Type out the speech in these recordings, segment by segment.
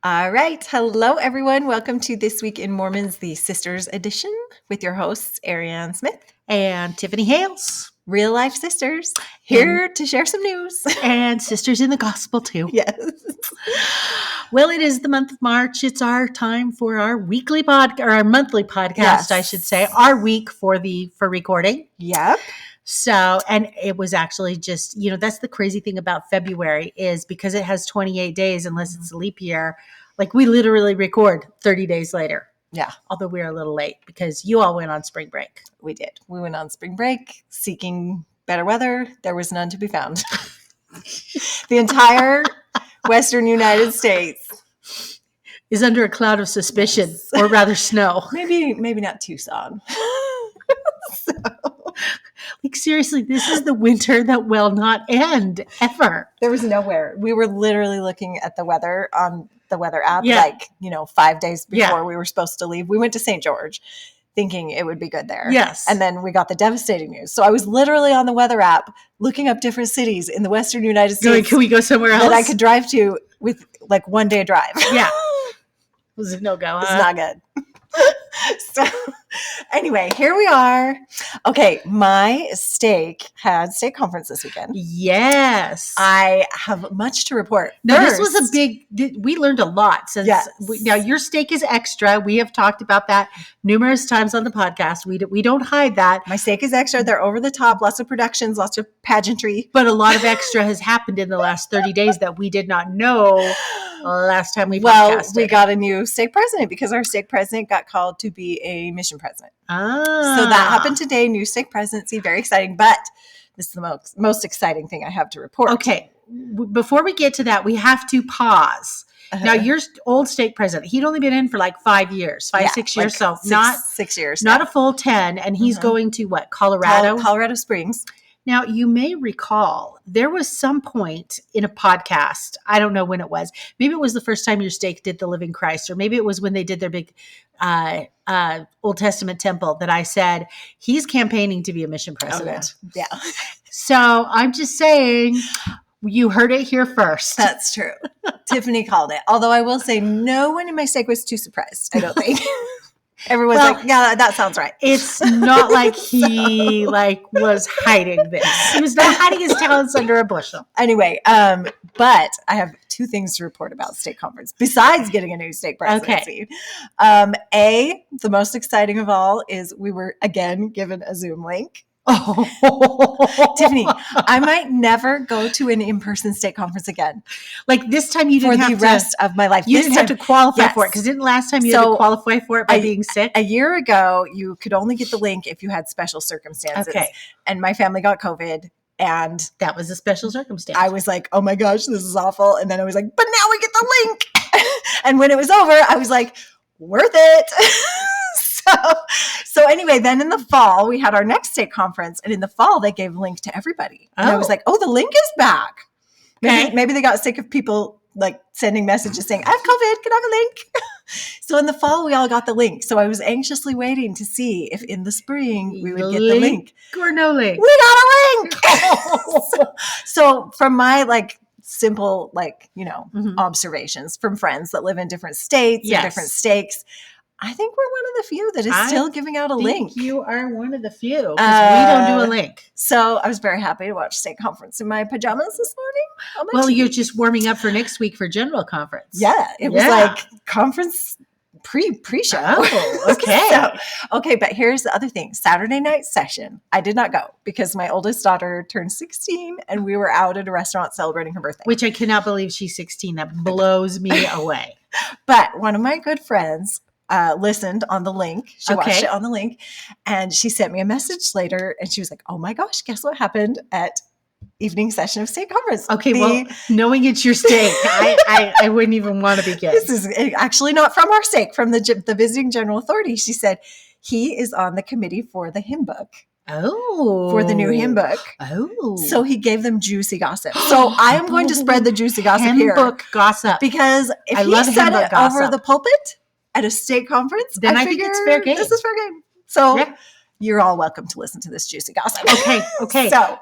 All right. Hello, everyone. Welcome to This Week in Mormons, the Sisters Edition, with your hosts, Ariane Smith and Tiffany Hales. Real life sisters here to share some news. And sisters in the gospel, too. Yes. Well, it is the month of March. It's our time for our weekly or our monthly podcast, yes. I should say, our week for recording. Yep. So, and it was actually just, that's the crazy thing about February is because it has 28 days, unless it's a leap year, like we literally record 30 days later. Yeah. Although we are a little late because you all went on spring break. We did. We went on spring break seeking better weather. There was none to be found. The entire Western United States is under a cloud of suspicion, yes. Or rather snow. Maybe not Tucson. Like, seriously, this is the winter that will not end ever. There was nowhere. We were literally looking at the weather on the weather app, 5 days before we were supposed to leave. We went to St. George thinking it would be good there. Yes. And then we got the devastating news. So I was literally on the weather app looking up different cities in the Western United States. Can we go somewhere else? That I could drive to with like 1 day drive. Yeah. Was it no go? It's not good. So anyway, here we are. Okay, my stake had state conference this weekend. Yes. I have much to report. No, this was we learned a lot. Since yes. Now your stake is extra. We have talked about that numerous times on the podcast. We don't hide that. My stake is extra. They're over the top. Lots of productions, lots of pageantry. But a lot of extra has happened in the last 30 days that we did not know last time we podcasted. We got a new stake president because our stake president got called to be a mission president. Ah. So that happened today, new stake presidency, very exciting. But this is the most exciting thing I have to report. Okay. Before we get to that, we have to pause. Uh-huh. Now, your old stake president, he'd only been in for like 5 years, 6 years. So not 6 years. Not a full 10. And he's going to what? Colorado? Colorado Springs. Now, you may recall there was some point in a podcast, I don't know when it was, maybe it was the first time your stake did the Living Christ, or maybe it was when they did their big Old Testament temple that I said, he's campaigning to be a mission president. Oh, yeah. So I'm just saying, you heard it here first. That's true. Tiffany called it. Although I will say no one in my stake was too surprised, I don't think. Everyone's like, yeah, that sounds right. It's not like he was hiding this. He was not hiding his talents under a bushel. Anyway, but I have 2 things to report about state conference besides getting a new state presidency. Okay. The most exciting of all is we were again given a Zoom link. Oh, Tiffany, I might never go to an in-person state conference again. Like this time you didn't have to. For the rest of my life. You didn't have to qualify for it because didn't last time you had to qualify for it by being sick? A year ago, you could only get the link if you had special circumstances. Okay. And my family got COVID. And that was a special circumstance. I was like, oh my gosh, this is awful. And then I was like, but now we get the link. And when it was over, I was like, worth it. So anyway, then in the fall, we had our next state conference. And in the fall, they gave a link to everybody. And I was like, oh, the link is back. Maybe they got sick of people like sending messages saying, I have COVID, can I have a link? So in the fall, we all got the link. So I was anxiously waiting to see if in the spring we would get the link. Or no link. We got a link. So from my simple observations from friends that live in different states and different stakes, I think we're one of the few that is still giving out a link. You are one of the few because we don't do a link. So I was very happy to watch state conference in my pajamas this morning. Well, you're just warming up for next week for general conference. Yeah, it was like conference pre-show. Oh, okay. Okay, but here's the other thing. Saturday night session, I did not go because my oldest daughter turned 16 and we were out at a restaurant celebrating her birthday. Which I cannot believe she's 16. That blows me away. But one of my good friends listened on the link. She watched it on the link and she sent me a message later and she was like, oh my gosh, guess what happened at evening session of state conference? Okay, well, knowing it's your stake, I wouldn't even want to begin. This is actually not from our stake, from the visiting general authority. She said he is on the committee for the hymn book. Oh. For the new hymn book. Oh. So he gave them juicy gossip. So I am going to spread the juicy gossip hymn here. Hymn book gossip. Because if he said it over the pulpit at a state conference, then I think it's fair game. This is fair game. So you're all welcome to listen to this juicy gossip. Okay. So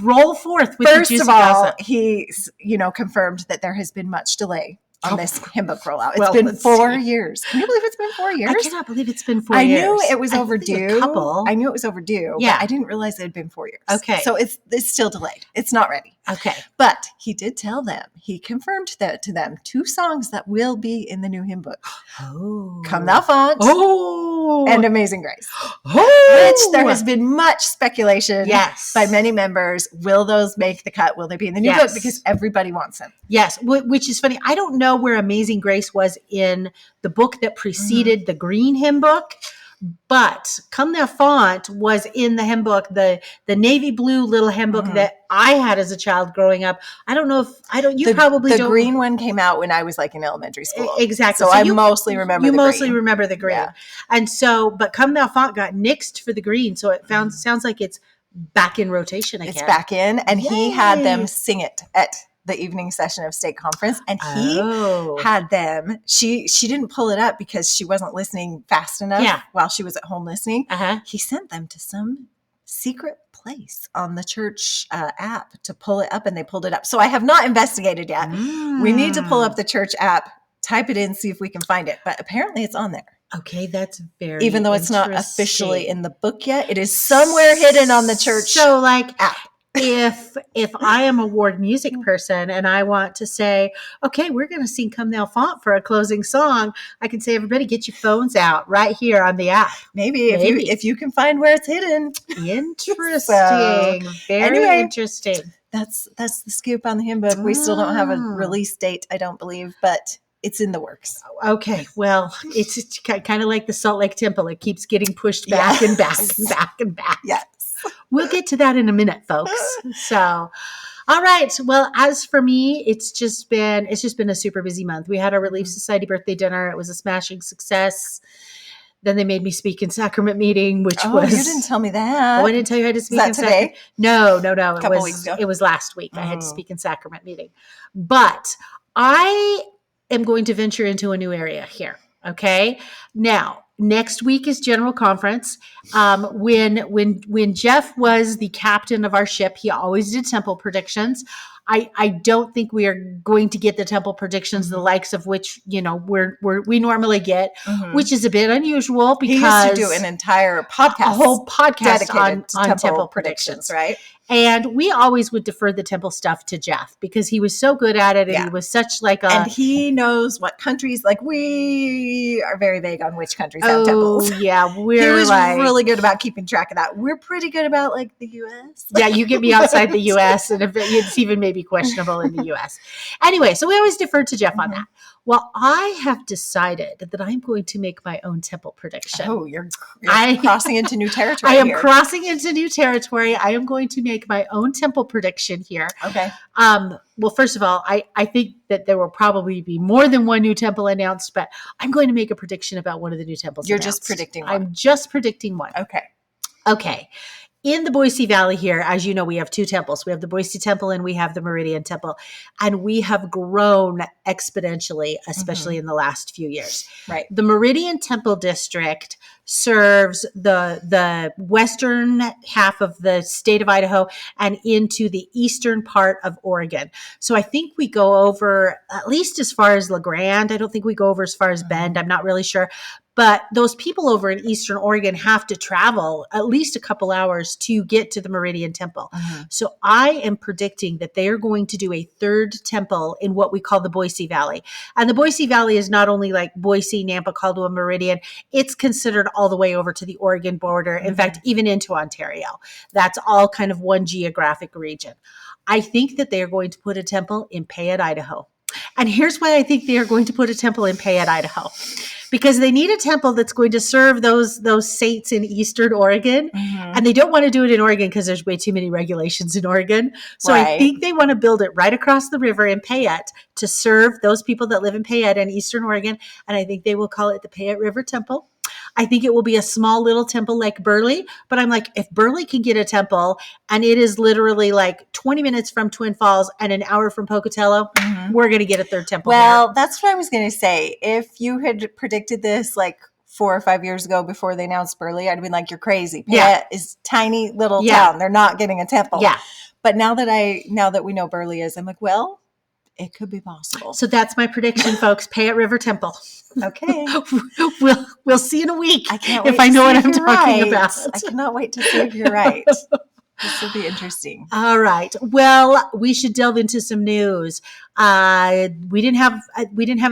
roll forth with the juicy gossip. First of all, he, confirmed that there has been much delay on this hymn book rollout. It's Well, been let's 4 see. years. Can you believe it's been 4 years? I cannot believe it's been 4 I years. knew it was I think overdue. a couple. I knew it was overdue, Yeah. but I didn't realize it had been 4 years. Okay. So it's still delayed. It's not ready. Okay. But he did tell them, he confirmed that to them, 2 songs that will be in the new hymn book. Oh. Come Thou Font and Amazing Grace. Which there has been much speculation by many members. Will those make the cut? Will they be in the new book? Because everybody wants them. Yes, which is funny. I don't know where Amazing Grace was in the book that preceded the green hymn book, but Come Thou Font was in the hymn book, the navy blue little hymn book that I had as a child growing up. I don't know if you probably don't. The green one came out when I was like in elementary school. Exactly. So I mostly remember remember the green. Yeah. And so, but Come Thou Font got nixed for the green. So it sounds like it's back in rotation again. It's back in. And he had them sing it at the evening session of state conference, and he had them. She didn't pull it up because she wasn't listening fast enough while she was at home listening. He sent them to some secret place on the church app to pull it up, and they pulled it up. So I have not investigated yet. We need to pull up the church app, type it in, see if we can find it. But apparently it's on there. Okay, that's very even though it's not officially in the book yet, it is somewhere hidden on the church app. If I am a ward music person and I want to say, okay, we're going to sing Come Thou Font for a closing song, I can say, everybody get your phones out right here on the app. Maybe. If you can find where it's hidden. Interesting. Very interesting. That's the scoop on the hymn book. We still don't have a release date, I don't believe, but it's in the works. Okay. Well, it's kind of like the Salt Lake Temple. It keeps getting pushed back and back and back and back. Yes. We'll get to that in a minute, folks. So, all right. Well, as for me, it's just been a super busy month. We had our Relief Society birthday dinner. It was a smashing success. Then they made me speak in sacrament meeting, which was. You didn't tell me that. Oh, I didn't tell you I had to speak in sacrament. Today? No. A couple weeks ago. It was last week. I had to speak in sacrament meeting. But I am going to venture into a new area here. Okay. Now, next week is General Conference. When Jeff was the captain of our ship, he always did temple predictions. I don't think we are going to get the temple predictions, the likes of which, we normally get, which is a bit unusual because he used to do an entire podcast, a whole podcast dedicated to on temple predictions, right? And we always would defer the temple stuff to Jeff because he was so good at it. And he was such and he knows what countries, we are very vague on which countries have temples. Yeah. He was really good about keeping track of that. We're pretty good about the U.S. Yeah. You get me outside the U.S. and it's even maybe questionable in the U.S. Anyway, so we always defer to Jeff on that. Well, I have decided that I'm going to make my own temple prediction. Oh, you're crossing into new territory. I am crossing into new territory. I am going to make my own temple prediction here. Okay. Well, first of all, I think that there will probably be more than one new temple announced, but I'm going to make a prediction about one of the new temples You're announced. Just predicting one. I'm just predicting one. Okay. In the Boise Valley here, as you know, we have 2 temples. We have the Boise Temple and we have the Meridian Temple. And we have grown exponentially, especially in the last few years. Right. The Meridian Temple District serves the western half of the state of Idaho and into the eastern part of Oregon. So I think we go over at least as far as La Grande. I don't think we go over as far as Bend. I'm not really sure. But those people over in Eastern Oregon have to travel at least a couple hours to get to the Meridian Temple. So I am predicting that they are going to do a 3rd temple in what we call the Boise Valley. And the Boise Valley is not only like Boise, Nampa, Caldwell, Meridian. It's considered all the way over to the Oregon border. In fact, even into Ontario. That's all kind of one geographic region. I think that they are going to put a temple in Payette, Idaho. And here's why I think they are going to put a temple in Payette, Idaho. Because they need a temple that's going to serve those saints in Eastern Oregon. And they don't want to do it in Oregon because there's way too many regulations in Oregon. So I think they want to build it right across the river in Payette to serve those people that live in Payette and Eastern Oregon. And I think they will call it the Payette River Temple. I think it will be a small little temple like Burley, but I'm like, if Burley can get a temple and it is literally 20 minutes from Twin Falls and an hour from Pocatello, we're going to get a 3rd temple. Well, that's what I was going to say. If you had predicted this 4 or 5 years ago before they announced Burley, I'd been like, you're crazy. Payette is tiny little town. They're not getting a temple. Yeah. But now that we know Burley is, I'm like, well, It could be possible. So that's my prediction, folks. Pay at River Temple. Okay. We'll see in a week. I can't wait if I know what I'm talking right. about. I cannot wait to see if you're right. This will be interesting. All right. Well, we should delve into some news. We didn't have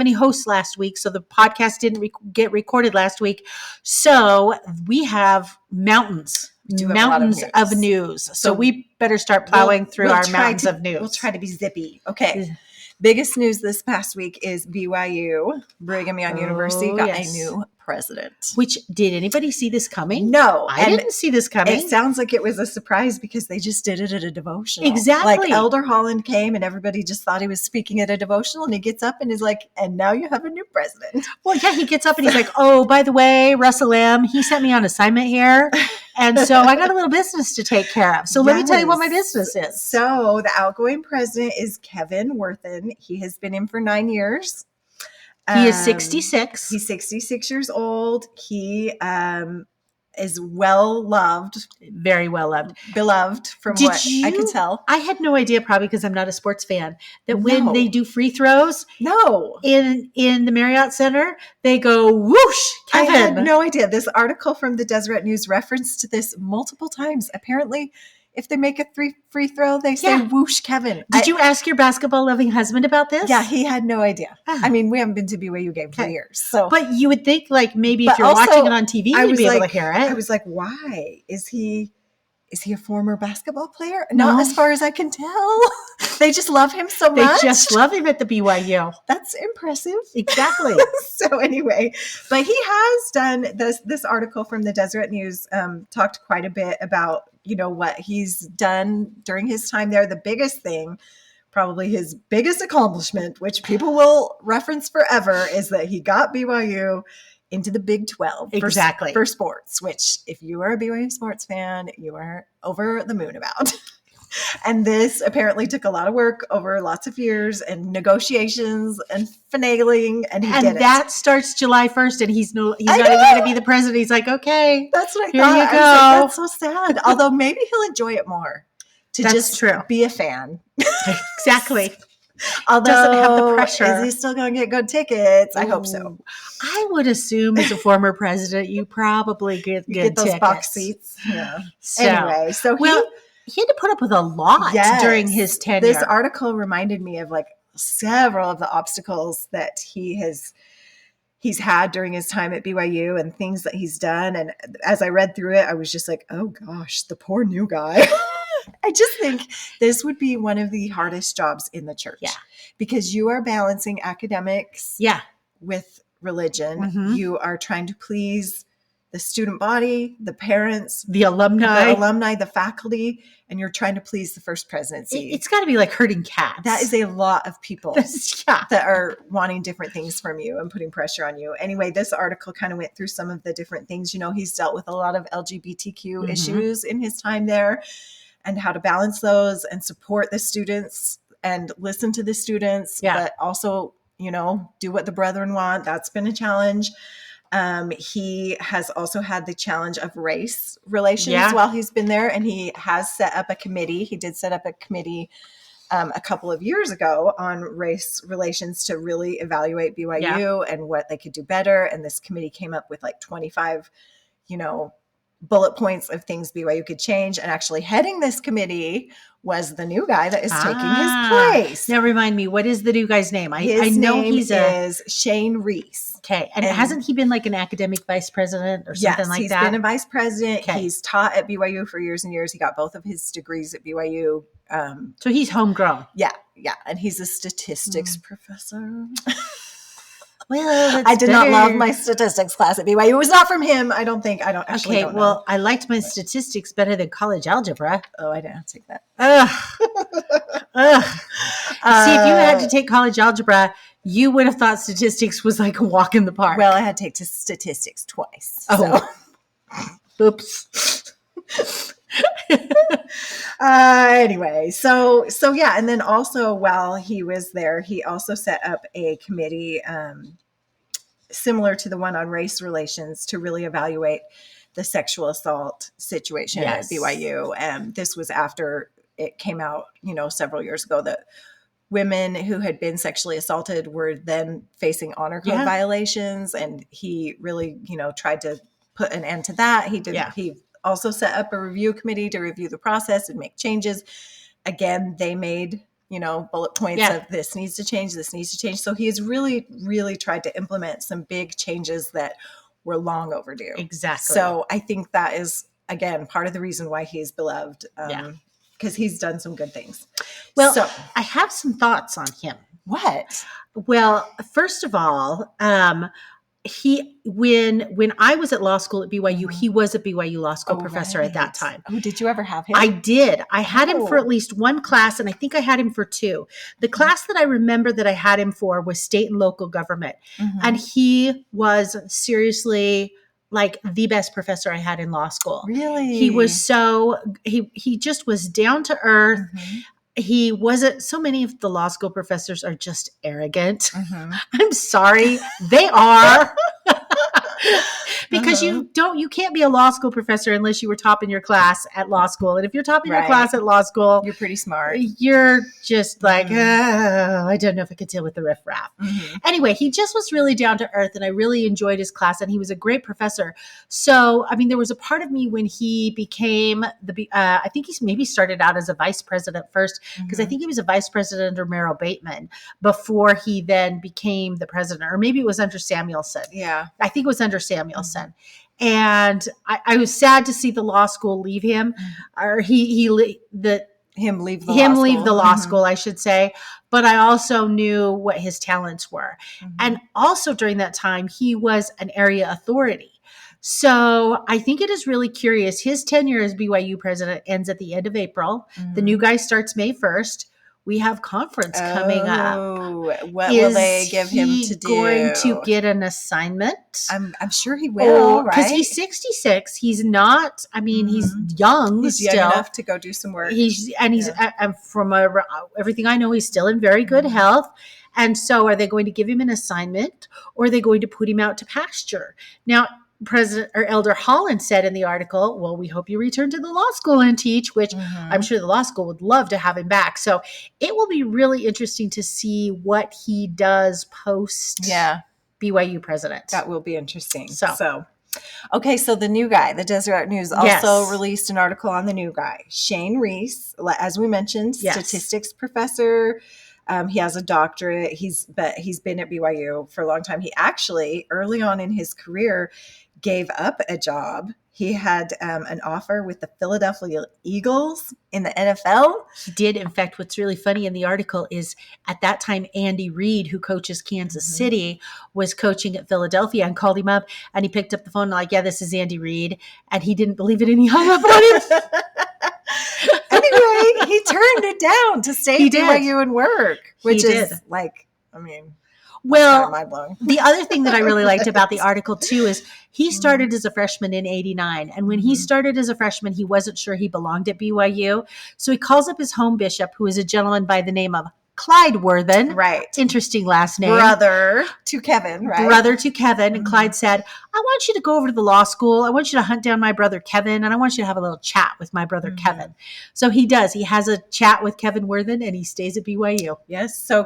any hosts last week, so the podcast didn't get recorded last week. So we have mountains of news. So we better start plowing through our mountains of news. We'll try to be zippy. Okay. Biggest news this past week is BYU, Brigham Young University, got a new president. Which, did anybody see this coming? No. I didn't see this coming. It sounds like it was a surprise because they just did it at a devotional. Exactly. Like Elder Holland came and everybody just thought he was speaking at a devotional, and he gets up and is like, and now you have a new president. Well, yeah, he gets up and he's like, oh, by the way, Russell M., he sent me on assignment here. And so I got a little business to take care of. So let me tell you what my business is. So the outgoing president is Kevin Worthen. He has been in for 9 years. He is 66. He's 66 years old. He is well loved. Very well loved. Beloved from what I could tell. I had no idea, probably because I'm not a sports fan, that when they do free throws in the Marriott Center, they go whoosh, Kevin. I had no idea. This article from the Deseret News referenced this multiple times. Apparently, if they make a free throw, they say whoosh, Kevin. Did you ask your basketball-loving husband about this? Yeah, he had no idea. I mean, we haven't been to BYU game for years. So, but you would think, like, maybe if you're watching it on TV, you'd be able to hear it. I was like, why? Is he a former basketball player? Not as far as I can tell. They just love him so much. They just love him at the BYU. That's impressive. Exactly. So anyway, but he has done this article from the Deseret News, talked quite a bit about, what he's done during his time there. The biggest thing, probably his biggest accomplishment, which people will reference forever, is that he got BYU into the Big 12 for sports, which if you are a BYU sports fan, you are over the moon about. And this apparently took a lot of work over lots of years and negotiations and finagling, and he did it. And that starts July 1st, and he's not even going to be the president. He's like, okay, that's what I here thought. You go. I was like, that's so sad. Although maybe he'll enjoy it more that's true. Be a fan. Exactly. Although, doesn't have the pressure. Is he still going to get good tickets? I hope so. I would assume as a former president, you probably get good those tickets. Box seats. Yeah. Anyway, he had to put up with a lot during his tenure. This article reminded me of like several of the obstacles that he's had during his time at BYU and things that he's done. And as I read through it, I was just like, oh gosh, the poor new guy. I just think this would be one of the hardest jobs in the church. Yeah. Because you are balancing academics with religion. Mm-hmm. You are trying to please the student body, the parents, the alumni, the faculty, and you're trying to please the first presidency. It's got to be like herding cats. That is a lot of people that are wanting different things from you and putting pressure on you. Anyway, this article kind of went through some of the different things. He's dealt with a lot of LGBTQ issues in his time there and how to balance those and support the students and listen to the students, but also, do what the brethren want. That's been a challenge. He has also had the challenge of race relations while he's been there, and he has set up a committee. He did set up a committee a couple of years ago on race relations to really evaluate BYU and what they could do better. And this committee came up with like 25, bullet points of things BYU could change. And actually heading this committee was the new guy that is taking his place. Now remind me, what is the new guy's name? I know is Shane Reese. Okay. And hasn't he been like an academic vice president or something like that? He's been a vice president. Okay. He's taught at BYU for years and years. He got both of his degrees at BYU. So he's homegrown. Yeah. Yeah. And he's a statistics professor. Well, I did not love my statistics class at BYU. It was not from him. I don't know. I liked my statistics better than college algebra. Oh, I didn't take that. See, if you had to take college algebra, you would have thought statistics was like a walk in the park. Well, I had to take statistics twice. Oh, so. Oops. Anyway, so yeah, and then also while he was there, he also set up a committee similar to the one on race relations to really evaluate the sexual assault situation at BYU. And this was after it came out, several years ago that women who had been sexually assaulted were then facing honor code violations. And he really, tried to put an end to that. He also set up a review committee to review the process and make changes. Again, they made, bullet points of this needs to change, this needs to change. So he's really, really tried to implement some big changes that were long overdue. Exactly. So I think that is, again, part of the reason why he's beloved. Because he's done some good things. Well, I have some thoughts on him. What? Well, first of all, when I was at law school at BYU, he was a BYU law school professor at that time. Oh, did you ever have him? I did. I had him for at least one class, and I think I had him for two. The class that I remember that I had him for was state and local government. And he was seriously like the best professor I had in law school. Really? He was he just was down to earth. He wasn't, so many of the law school professors are just arrogant. I'm sorry, they are. Because you can't be a law school professor unless you were top in your class at law school. And if you're top in your class at law school, you're pretty smart. You're just like, I don't know if I could deal with the riffraff. Anyway, he just was really down to earth, and I really enjoyed his class, and he was a great professor. So, I mean, there was a part of me when he became I think he maybe started out as a vice president first, because I think he was a vice president under Merrill Bateman before he then became the president, or maybe it was under Samuelson. Yeah. I think it was under Samuelson. And I was sad to see the law school leave him, or him leave the law school, I should say. But I also knew what his talents were. And also during that time, he was an area authority. So I think it is really curious. His tenure as BYU president ends at the end of April. The new guy starts May 1st. We have conference coming up. What will they give him to do? Going to get an assignment? I'm sure he will, right? Because he's 66. He's not. I mean, he's young. He's still young enough to go do some work. From everything I know, he's still in very good health. And so, are they going to give him an assignment, or are they going to put him out to pasture? Now, President or Elder Holland said in the article, well, we hope you return to the law school and teach, which I'm sure the law school would love to have him back. So it will be really interesting to see what he does post BYU president. That will be interesting. So okay, so the new guy, the Deseret News also released an article on the new guy, Shane Reese, as we mentioned, statistics professor. He has a doctorate. He's been at BYU for a long time. He actually, early on in his career, gave up a job. He had an offer with the Philadelphia Eagles in the NFL. He did. In fact, what's really funny in the article is at that time, Andy Reid, who coaches Kansas City, was coaching at Philadelphia, and called him up, and he picked up the phone like, this is Andy Reid. And he didn't believe it, and he hung up on him. Anyway, he turned it down to stay at BYU and work, which is like, I mean, well, mind-blowing. The other thing that I really liked about the article too is he started as a freshman in '89. And when he started as a freshman, he wasn't sure he belonged at BYU. So he calls up his home bishop, who is a gentleman by the name of Clyde Worthen. Right. Interesting last name. Brother to Kevin, right? Brother to Kevin. And Clyde said, I want you to go over to the law school. I want you to hunt down my brother Kevin, and I want you to have a little chat with my brother Kevin. So he does. He has a chat with Kevin Worthen, and he stays at BYU. Yes. So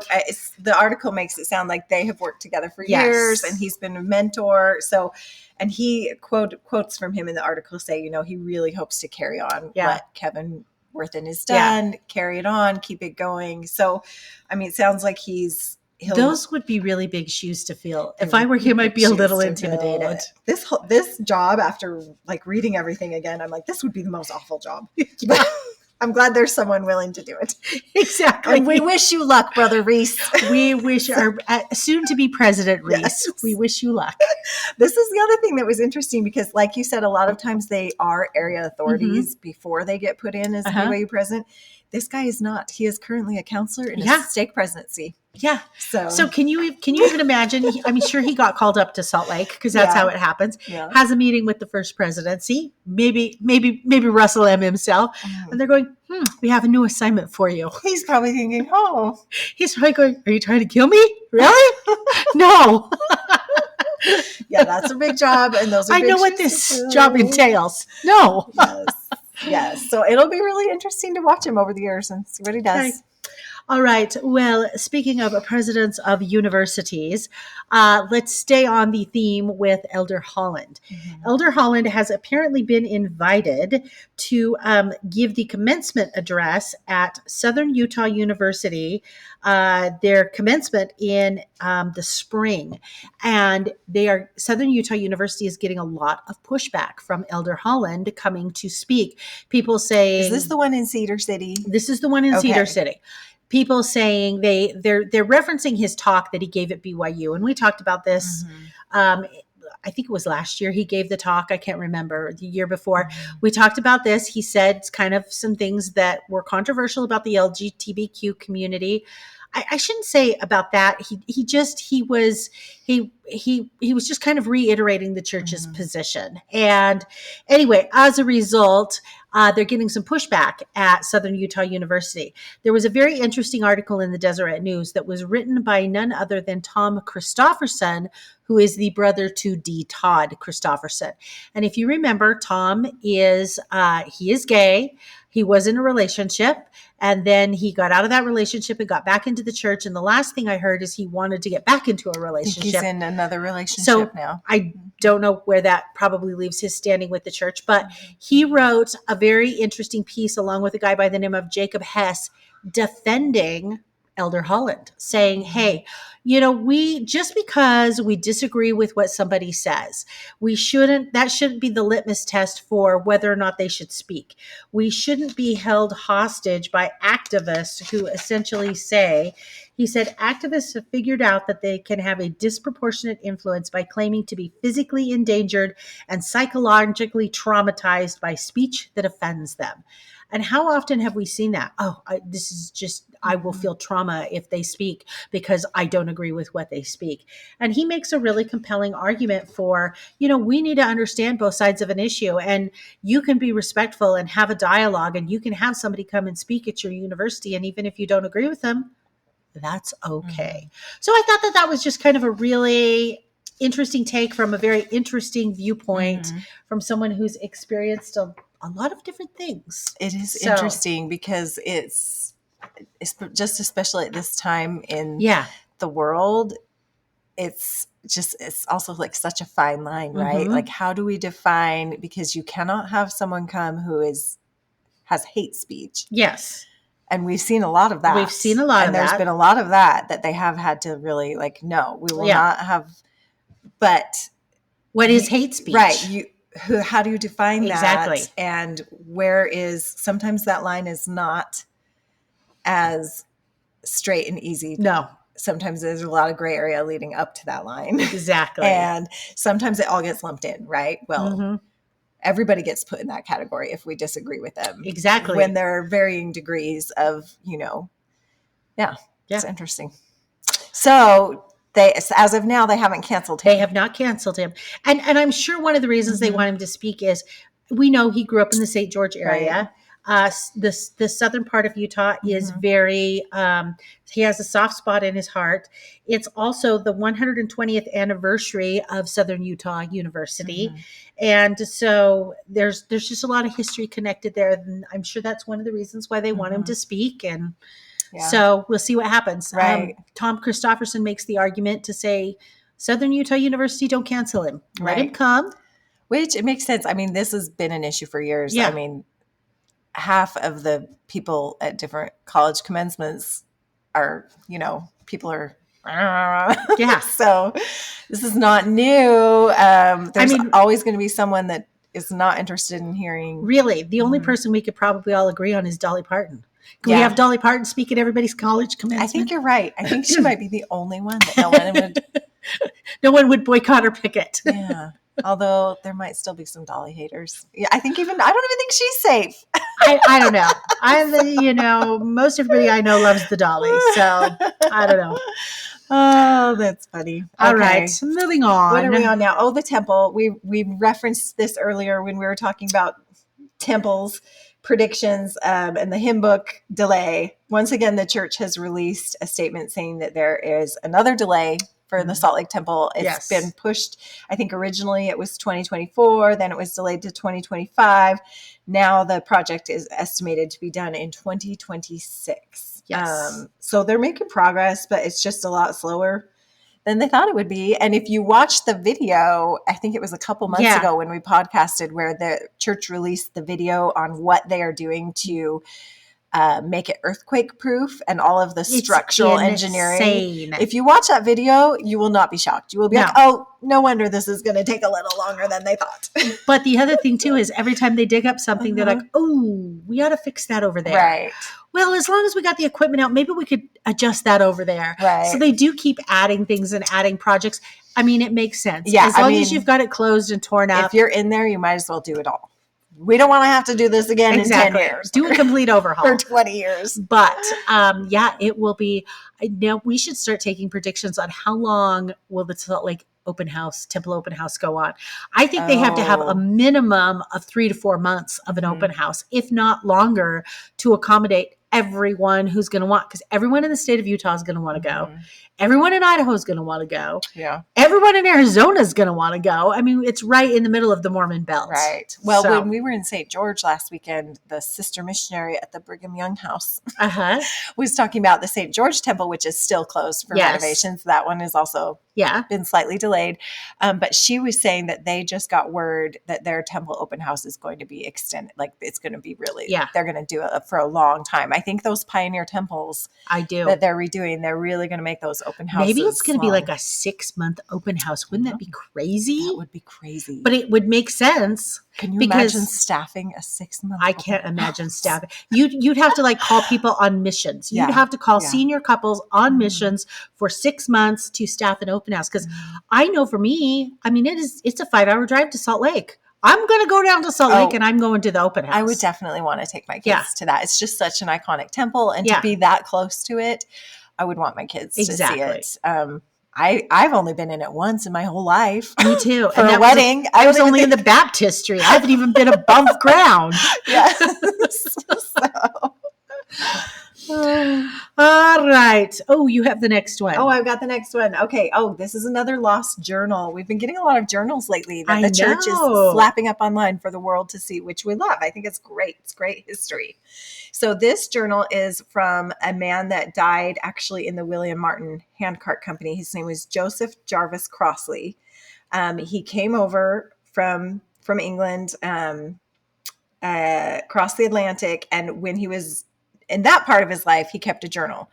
the article makes it sound like they have worked together for years, and he's been a mentor. So, and he quotes from him in the article say, he really hopes to carry on what Kevin Worthen is done, carry it on, keep it going. So, I mean, it sounds like those would be really big shoes to fill. If I were him, I'd be a little intimidated. This job, after like reading everything again, I'm like, this would be the most awful job. I'm glad there's someone willing to do it. Exactly. And we wish you luck, Brother Reese. We wish our soon-to-be President Reese, we wish you luck. This is the other thing that was interesting because, like you said, a lot of times they are area authorities before they get put in as BYU president. This guy is not. He is currently a counselor in a stake presidency. Yeah. So can you even imagine? I'm sure he got called up to Salt Lake because that's how it happens. Yeah. Has a meeting with the first presidency, maybe Russell M himself, and they're going, we have a new assignment for you. He's probably thinking, he's probably going, are you trying to kill me? Really? No. Yeah, that's a big job, and those are I big know what this job entails. No. Yes. So it'll be really interesting to watch him over the years and see what he does. Okay. All right. Well, speaking of presidents of universities, let's stay on the theme with Elder Holland. Elder Holland has apparently been invited to give the commencement address at Southern Utah University, their commencement in the spring. And Southern Utah University is getting a lot of pushback from Elder Holland coming to speak. People saying, Is this the one in Cedar City? This is the one in Okay. Cedar City. People saying they're referencing his talk that he gave at BYU, and we talked about this. I think it was last year he gave the talk. I can't remember, the year before. We talked about this. He said kind of some things that were controversial about the LGBTQ community. I shouldn't say about that. He was just kind of reiterating the church's position. And anyway, as a result, they're getting some pushback at Southern Utah University. There was a very interesting article in the Deseret News that was written by none other than Tom Christofferson, who is the brother to D. Todd Christofferson. And if you remember, Tom is gay. He was in a relationship, and then he got out of that relationship and got back into the church. And the last thing I heard is he wanted to get back into a relationship. He's in another relationship now. I don't know where that probably leaves his standing with the church, but he wrote a very interesting piece along with a guy by the name of Jacob Hess defending Elder Holland, saying, hey, just because we disagree with what somebody says, that shouldn't be the litmus test for whether or not they should speak. We shouldn't be held hostage by activists who essentially he said, activists have figured out that they can have a disproportionate influence by claiming to be physically endangered and psychologically traumatized by speech that offends them. And how often have we seen that? I will feel trauma if they speak because I don't agree with what they speak. And he makes a really compelling argument for, we need to understand both sides of an issue, and you can be respectful and have a dialogue, and you can have somebody come and speak at your university. And even if you don't agree with them, that's okay. So I thought that was just kind of a really interesting take from a very interesting viewpoint from someone who's experienced a lot of different things. It is interesting because it's just especially at this time in the world, it's also like such a fine line, right? Like, how do we define, because you cannot have someone come who has hate speech. Yes. And we've seen a lot of that. And there's been a lot of that they have had to really no, we will not have. But what is hate speech? Right. How do you define that? Exactly. And sometimes that line is not as straight and easy. No. Sometimes there's a lot of gray area leading up to that line. Exactly. And sometimes it all gets lumped in, right? Well, everybody gets put in that category if we disagree with them. Exactly. When there are varying degrees of, it's interesting. So as of now, they haven't canceled him. They have not canceled him. And I'm sure one of the reasons they want him to speak is, we know he grew up in the St. George area. Right. The southern part of Utah is very, he has a soft spot in his heart. It's also the 120th anniversary of Southern Utah University. And so there's just a lot of history connected there. And I'm sure that's one of the reasons why they want him to speak. And so we'll see what happens. Right. Tom Christofferson makes the argument to say, Southern Utah University, don't cancel him. Let him come. Which it makes sense. I mean, this has been an issue for years. Yeah. I mean, half of the people at different college commencements are, people are. Yeah. So this is not new. There's always going to be someone that is not interested in hearing. Really, the only person we could probably all agree on is Dolly Parton. Can we have Dolly Parton speak at everybody's college commencement? I think you're right. I think she might be the only one that no one would boycott or picket. Yeah. Although there might still be some Dolly haters. Yeah, I don't even think she's safe. I don't know. Most everybody I know loves the Dolly, so I don't know. Oh, that's funny. All right, moving on. What are we on now? Oh, the temple. We referenced this earlier when we were talking about temples, predictions, and the hymn book delay. Once again, the church has released a statement saying that there is another delay for the Salt Lake Temple. It's been pushed. I think originally it was 2024, then it was delayed to 2025. Now the project is estimated to be done in 2026. Yes. So they're making progress, but it's just a lot slower than they thought it would be. And if you watch the video, I think it was a couple months ago when we podcasted, where the church released the video on what they are doing to make it earthquake proof and all of the structural engineering. If you watch that video, you will not be shocked. You will be like, oh, no wonder this is going to take a little longer than they thought. But the other thing too is every time they dig up something, they're like, oh, we ought to fix that over there. Right. Well, as long as we got the equipment out, maybe we could adjust that over there. Right. So they do keep adding things and adding projects. I mean, it makes sense. Yeah, as long as you've got it closed and torn up. If you're in there, you might as well do it all. We don't want to have to do this again in 10 years. Do a complete overhaul. Or 20 years. But it will be. Now we should start taking predictions on how long will the Salt Lake Temple open house go on. I think they have to have a minimum of 3 to 4 months of an open house, if not longer, to accommodate everyone who's going to want, because everyone in the state of Utah is going to want to go. Everyone in Idaho is going to want to go. Yeah. Everyone in Arizona is going to want to go. I mean, it's right in the middle of the Mormon Belt. Right. Well, when we were in St. George last weekend, the sister missionary at the Brigham Young House was talking about the St. George Temple, which is still closed for renovations. That one is also been slightly delayed. But she was saying that they just got word that their temple open house is going to be extended. Like, it's going to be really, they're going to do it for a long time. I think those pioneer temples that they're redoing, they're really going to make those open houses. Maybe it's going to be like a 6-month open house. Wouldn't that be crazy? That would be crazy. But it would make sense. Can you imagine staffing a 6-month? I can't imagine staffing. You'd have to like call people on missions. You'd have to call senior couples on missions for 6 months to staff an open house. Because I know for me, I mean, it's a 5-hour drive to Salt Lake. I'm going to go down to Salt Lake and I'm going to the open house. I would definitely want to take my kids to that. It's just such an iconic temple, and to be that close to it, I would want my kids to see it. I've only been in it once in my whole life. Me too. For a wedding. I was only in the baptistry. I haven't even been above ground. Yes. All right. Oh, you have the next one. Oh, I've got the next one. Okay. Oh, this is another lost journal. We've been getting a lot of journals lately that the church is slapping up online for the world to see, which we love. I think it's great. It's great history. So this journal is from a man that died actually in the William Martin Handcart Company. His name was Joseph Jarvis Crossley. He came over from England, across the Atlantic, and when he was in that part of his life, he kept a journal.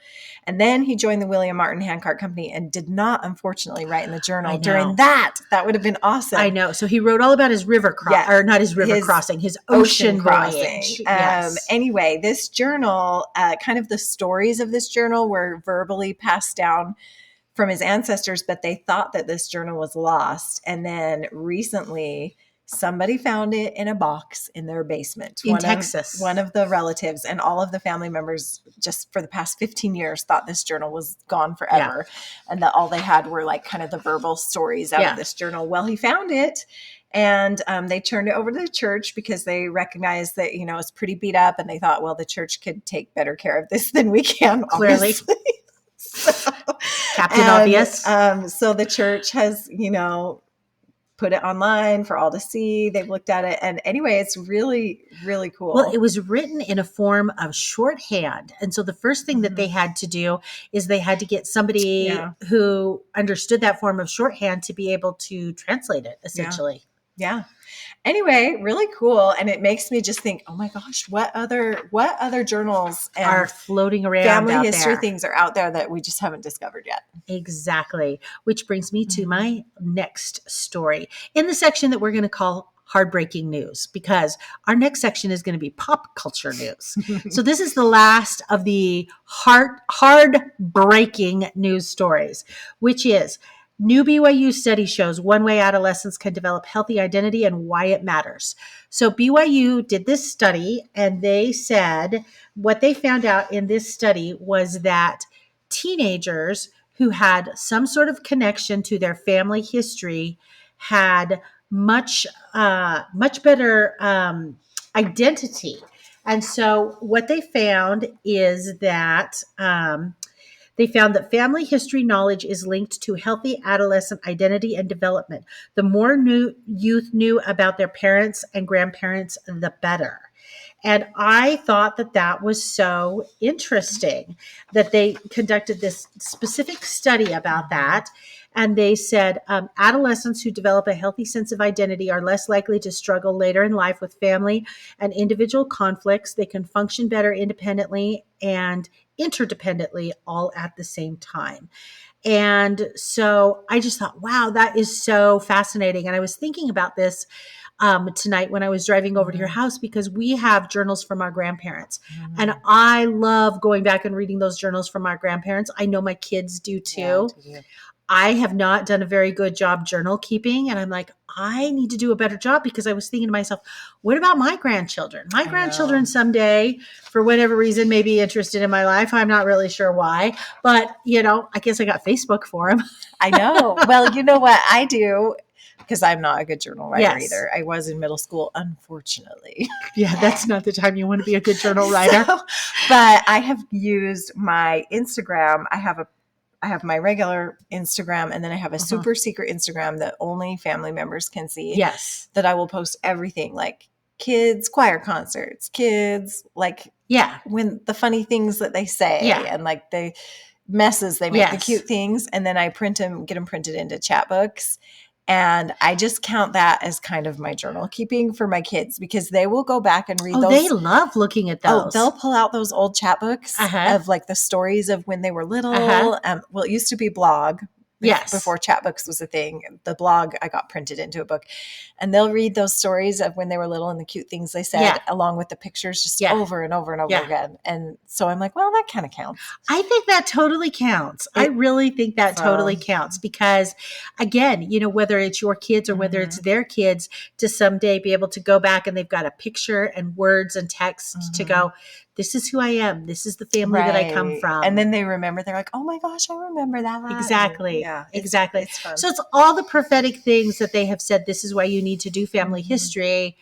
And then he joined the William Martin Handcart Company and did not, unfortunately, write in the journal during that. That would have been awesome. I know. So he wrote all about his river crossing, or not his river crossing, his ocean crossing. Anyway, this journal, kind of the stories of this journal were verbally passed down from his ancestors, but they thought that this journal was lost. And then recently, somebody found it in a box in their basement in Texas. One of the relatives, and all of the family members just for the past 15 years thought this journal was gone forever. And that all they had were like kind of the verbal stories out of this journal. Well, he found it, and they turned it over to the church because they recognized that, it's pretty beat up, and they thought, well, the church could take better care of this than we can. Clearly. Captain Obvious. So the church has, put it online for all to see. They've looked at it. And anyway, it's really, really cool. Well, it was written in a form of shorthand. And so the first thing that they had to do is they had to get somebody who understood that form of shorthand to be able to translate it, essentially. Yeah. Anyway, really cool. And it makes me just think, oh my gosh, what other journals and are floating around family history things are out there that we just haven't discovered yet. Exactly. Which brings me to my next story in the section that we're going to call heartbreaking news, because our next section is going to be pop culture news. So this is the last of the heartbreaking news stories, which is new BYU study shows one way adolescents can develop healthy identity and why it matters. So BYU did this study, and they said what they found out in this study was that teenagers who had some sort of connection to their family history had much better identity. And so what they found is that They found that family history knowledge is linked to healthy adolescent identity and development. The more youth knew about their parents and grandparents, the better. And I thought that that was so interesting that they conducted this specific study about that. And they said adolescents who develop a healthy sense of identity are less likely to struggle later in life with family and individual conflicts. They can function better independently and interdependently all at the same time. And so I just thought, wow, that is so fascinating. And I was thinking about this tonight when I was driving over to your house, because we have journals from our grandparents. And I love going back and reading those journals from our grandparents. I know my kids do too. Yeah, I have not done a very good job journal keeping. And I'm like, I need to do a better job, because I was thinking to myself, what about my grandchildren? My grandchildren someday, for whatever reason, may be interested in my life. I'm not really sure why, but I guess I got Facebook for them. I know. Well, you know what I do? Because I'm not a good journal writer either. I was in middle school, unfortunately. Yeah, that's not the time you want to be a good journal writer. But I have used my Instagram. I have my regular Instagram, and then I have a super secret Instagram that only family members can see. Yes. That I will post everything, like kids' choir concerts, kids, like when the funny things that they say, and like the messes they make, the cute things, and then I print them, get them printed into chat books. And I just count that as kind of my journal keeping for my kids, because they will go back and read those. They love looking at those. They'll pull out those old chat books of like the stories of when they were little. Well, it used to be blog. Before chat books was a thing. The blog I got printed into a book. And they'll read those stories of when they were little and the cute things they said, along with the pictures, just over and over and over again. And so I'm like, well, that kind of counts. I think that totally counts. I really think that totally counts, because again, whether it's your kids or whether it's their kids, to someday be able to go back and they've got a picture and words and text to go, this is who I am. This is the family that I come from. And then they remember, they're like, oh my gosh, I remember that. Exactly. Exactly. It's fun. So it's all the prophetic things that they have said, this is why you need to do family history,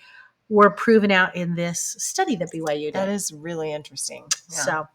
were proven out in this study that BYU did. That is really interesting. Yeah. So,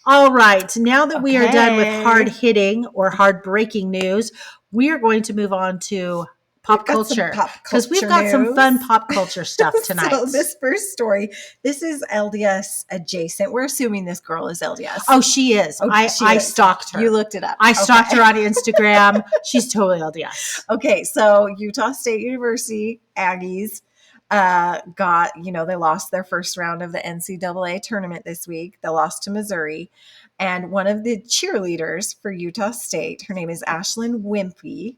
all right. Now that we are done with hard hitting or hard breaking news, we are going to move on to pop culture, because we've got some fun pop culture stuff tonight. So this first story, this is LDS adjacent. We're assuming this girl is LDS. Oh, she is. I stalked her. You looked it up. I stalked her on Instagram. She's totally LDS. Okay, so Utah State University Aggies got, they lost their first round of the NCAA tournament this week. They lost to Missouri. And one of the cheerleaders for Utah State, her name is Ashlyn Wimpy.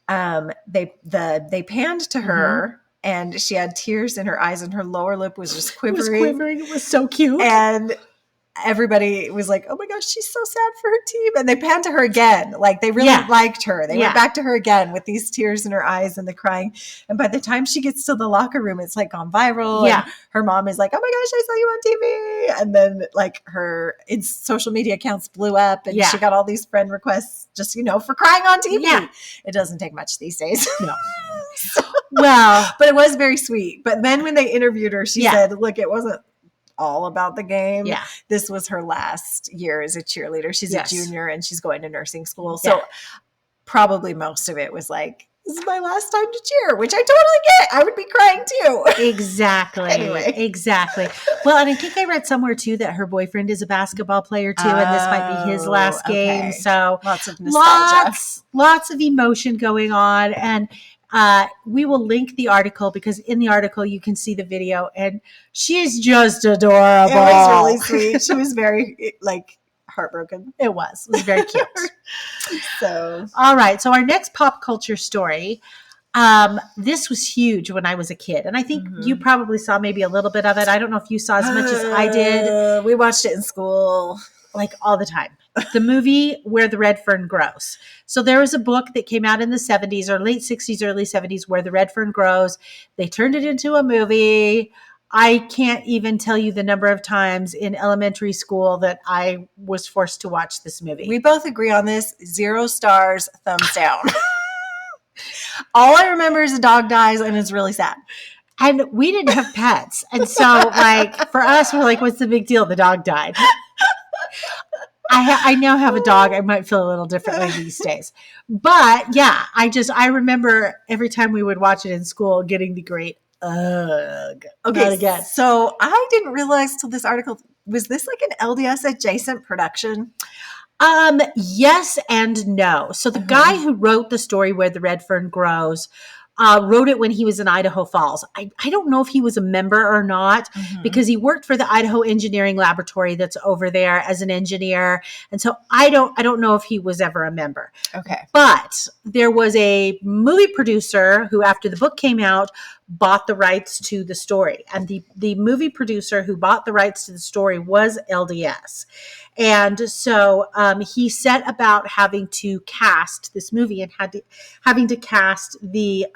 They panned to her, and she had tears in her eyes, and her lower lip was just quivering. It was so cute. And everybody was like, oh my gosh, she's so sad for her team. And they panned to her again. Like, they really liked her. They went back to her again with these tears in her eyes and the crying. And by the time she gets to the locker room, it's like gone viral. Yeah. And her mom is like, oh my gosh, I saw you on TV. And then like her social media accounts blew up, and she got all these friend requests just, for crying on TV. Yeah. It doesn't take much these days. No. But it was very sweet. But then when they interviewed her, she said, look, it wasn't all about the game. Yeah. This was her last year as a cheerleader. She's a junior and she's going to nursing school. So probably most of it was like, this is my last time to cheer, which I totally get. I would be crying too. Exactly. Exactly. Well, and I think I read somewhere too that her boyfriend is a basketball player too, and this might be his last game. So lots of nostalgia. Lots of emotion going on. And we will link the article, because in the article you can see the video, and she's just adorable. It was really sweet. She was very heartbroken. It was very cute. So, all right. So our next pop culture story, this was huge when I was a kid, and I think you probably saw maybe a little bit of it. I don't know if you saw as much as I did. We watched it in school all the time. The movie Where the Red Fern Grows. So there was a book that came out in the 70s or late 60s, early 70s, Where the Red Fern Grows. They turned it into a movie. I can't even tell you the number of times in elementary school that I was forced to watch this movie. We both agree on this. 0 stars, thumbs down. All I remember is a dog dies, and it's really sad. And we didn't have pets. And so for us, we're like, what's the big deal? The dog died. I now have a dog. I might feel a little differently these days. But yeah, I remember every time we would watch it in school getting the great ugh. Okay, Not again. so I didn't realize till this article, was this like an LDS adjacent production? Yes and no. So the guy who wrote the story Where the Red Fern Grows wrote it when he was in Idaho Falls. I don't know if he was a member or not because he worked for the Idaho Engineering Laboratory that's over there as an engineer. And so I don't know if he was ever a member. Okay. But there was a movie producer who, after the book came out, bought the rights to the story. And the movie producer who bought the rights to the story was LDS. And so he set about having to cast this movie and having to cast the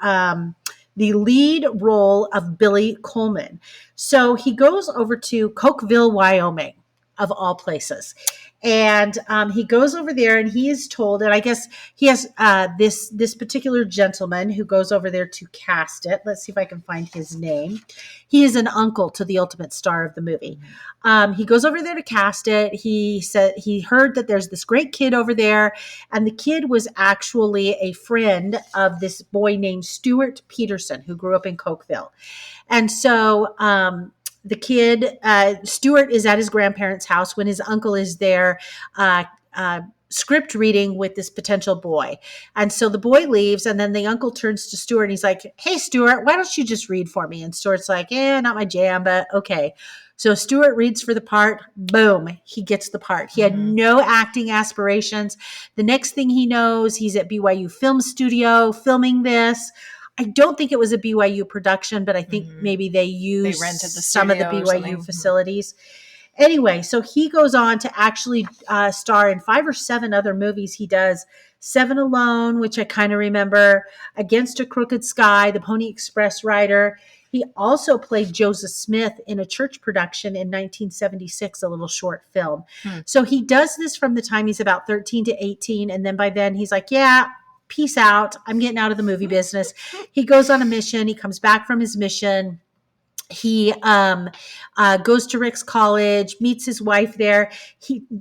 lead role of Billy Coleman. So he goes over to Cokeville, Wyoming, of all places. And he goes over there and he is told, and I guess he has this particular gentleman who goes over there to cast it. Let's see if I can find his name. He is an uncle to the ultimate star of the movie. He goes over there to cast it. He said he heard that there's this great kid over there, and the kid was actually a friend of this boy named Stuart Peterson, who grew up in Cokeville. And so the kid, Stuart, is at his grandparents' house when his uncle is there script reading with this potential boy. And so the boy leaves, and then the uncle turns to Stuart and he's like, "Hey, Stuart, why don't you just read for me?" And Stuart's like, not my jam, but okay. So Stuart reads for the part. Boom, he gets the part. He had no acting aspirations. The next thing he knows, he's at BYU Film Studio filming this. I don't think it was a BYU production, but I think maybe they rented some of the BYU facilities. Anyway, so he goes on to actually star in 5 or 7 other movies. He does 7 Alone, which I kind of remember, Against a Crooked Sky, The Pony Express Rider. He also played Joseph Smith in a church production in 1976, a little short film. So he does this from the time he's about 13 to 18. And then by then he's like, yeah, peace out. I'm getting out of the movie business. He goes on a mission. He comes back from his mission. He goes to Rick's College, meets his wife there.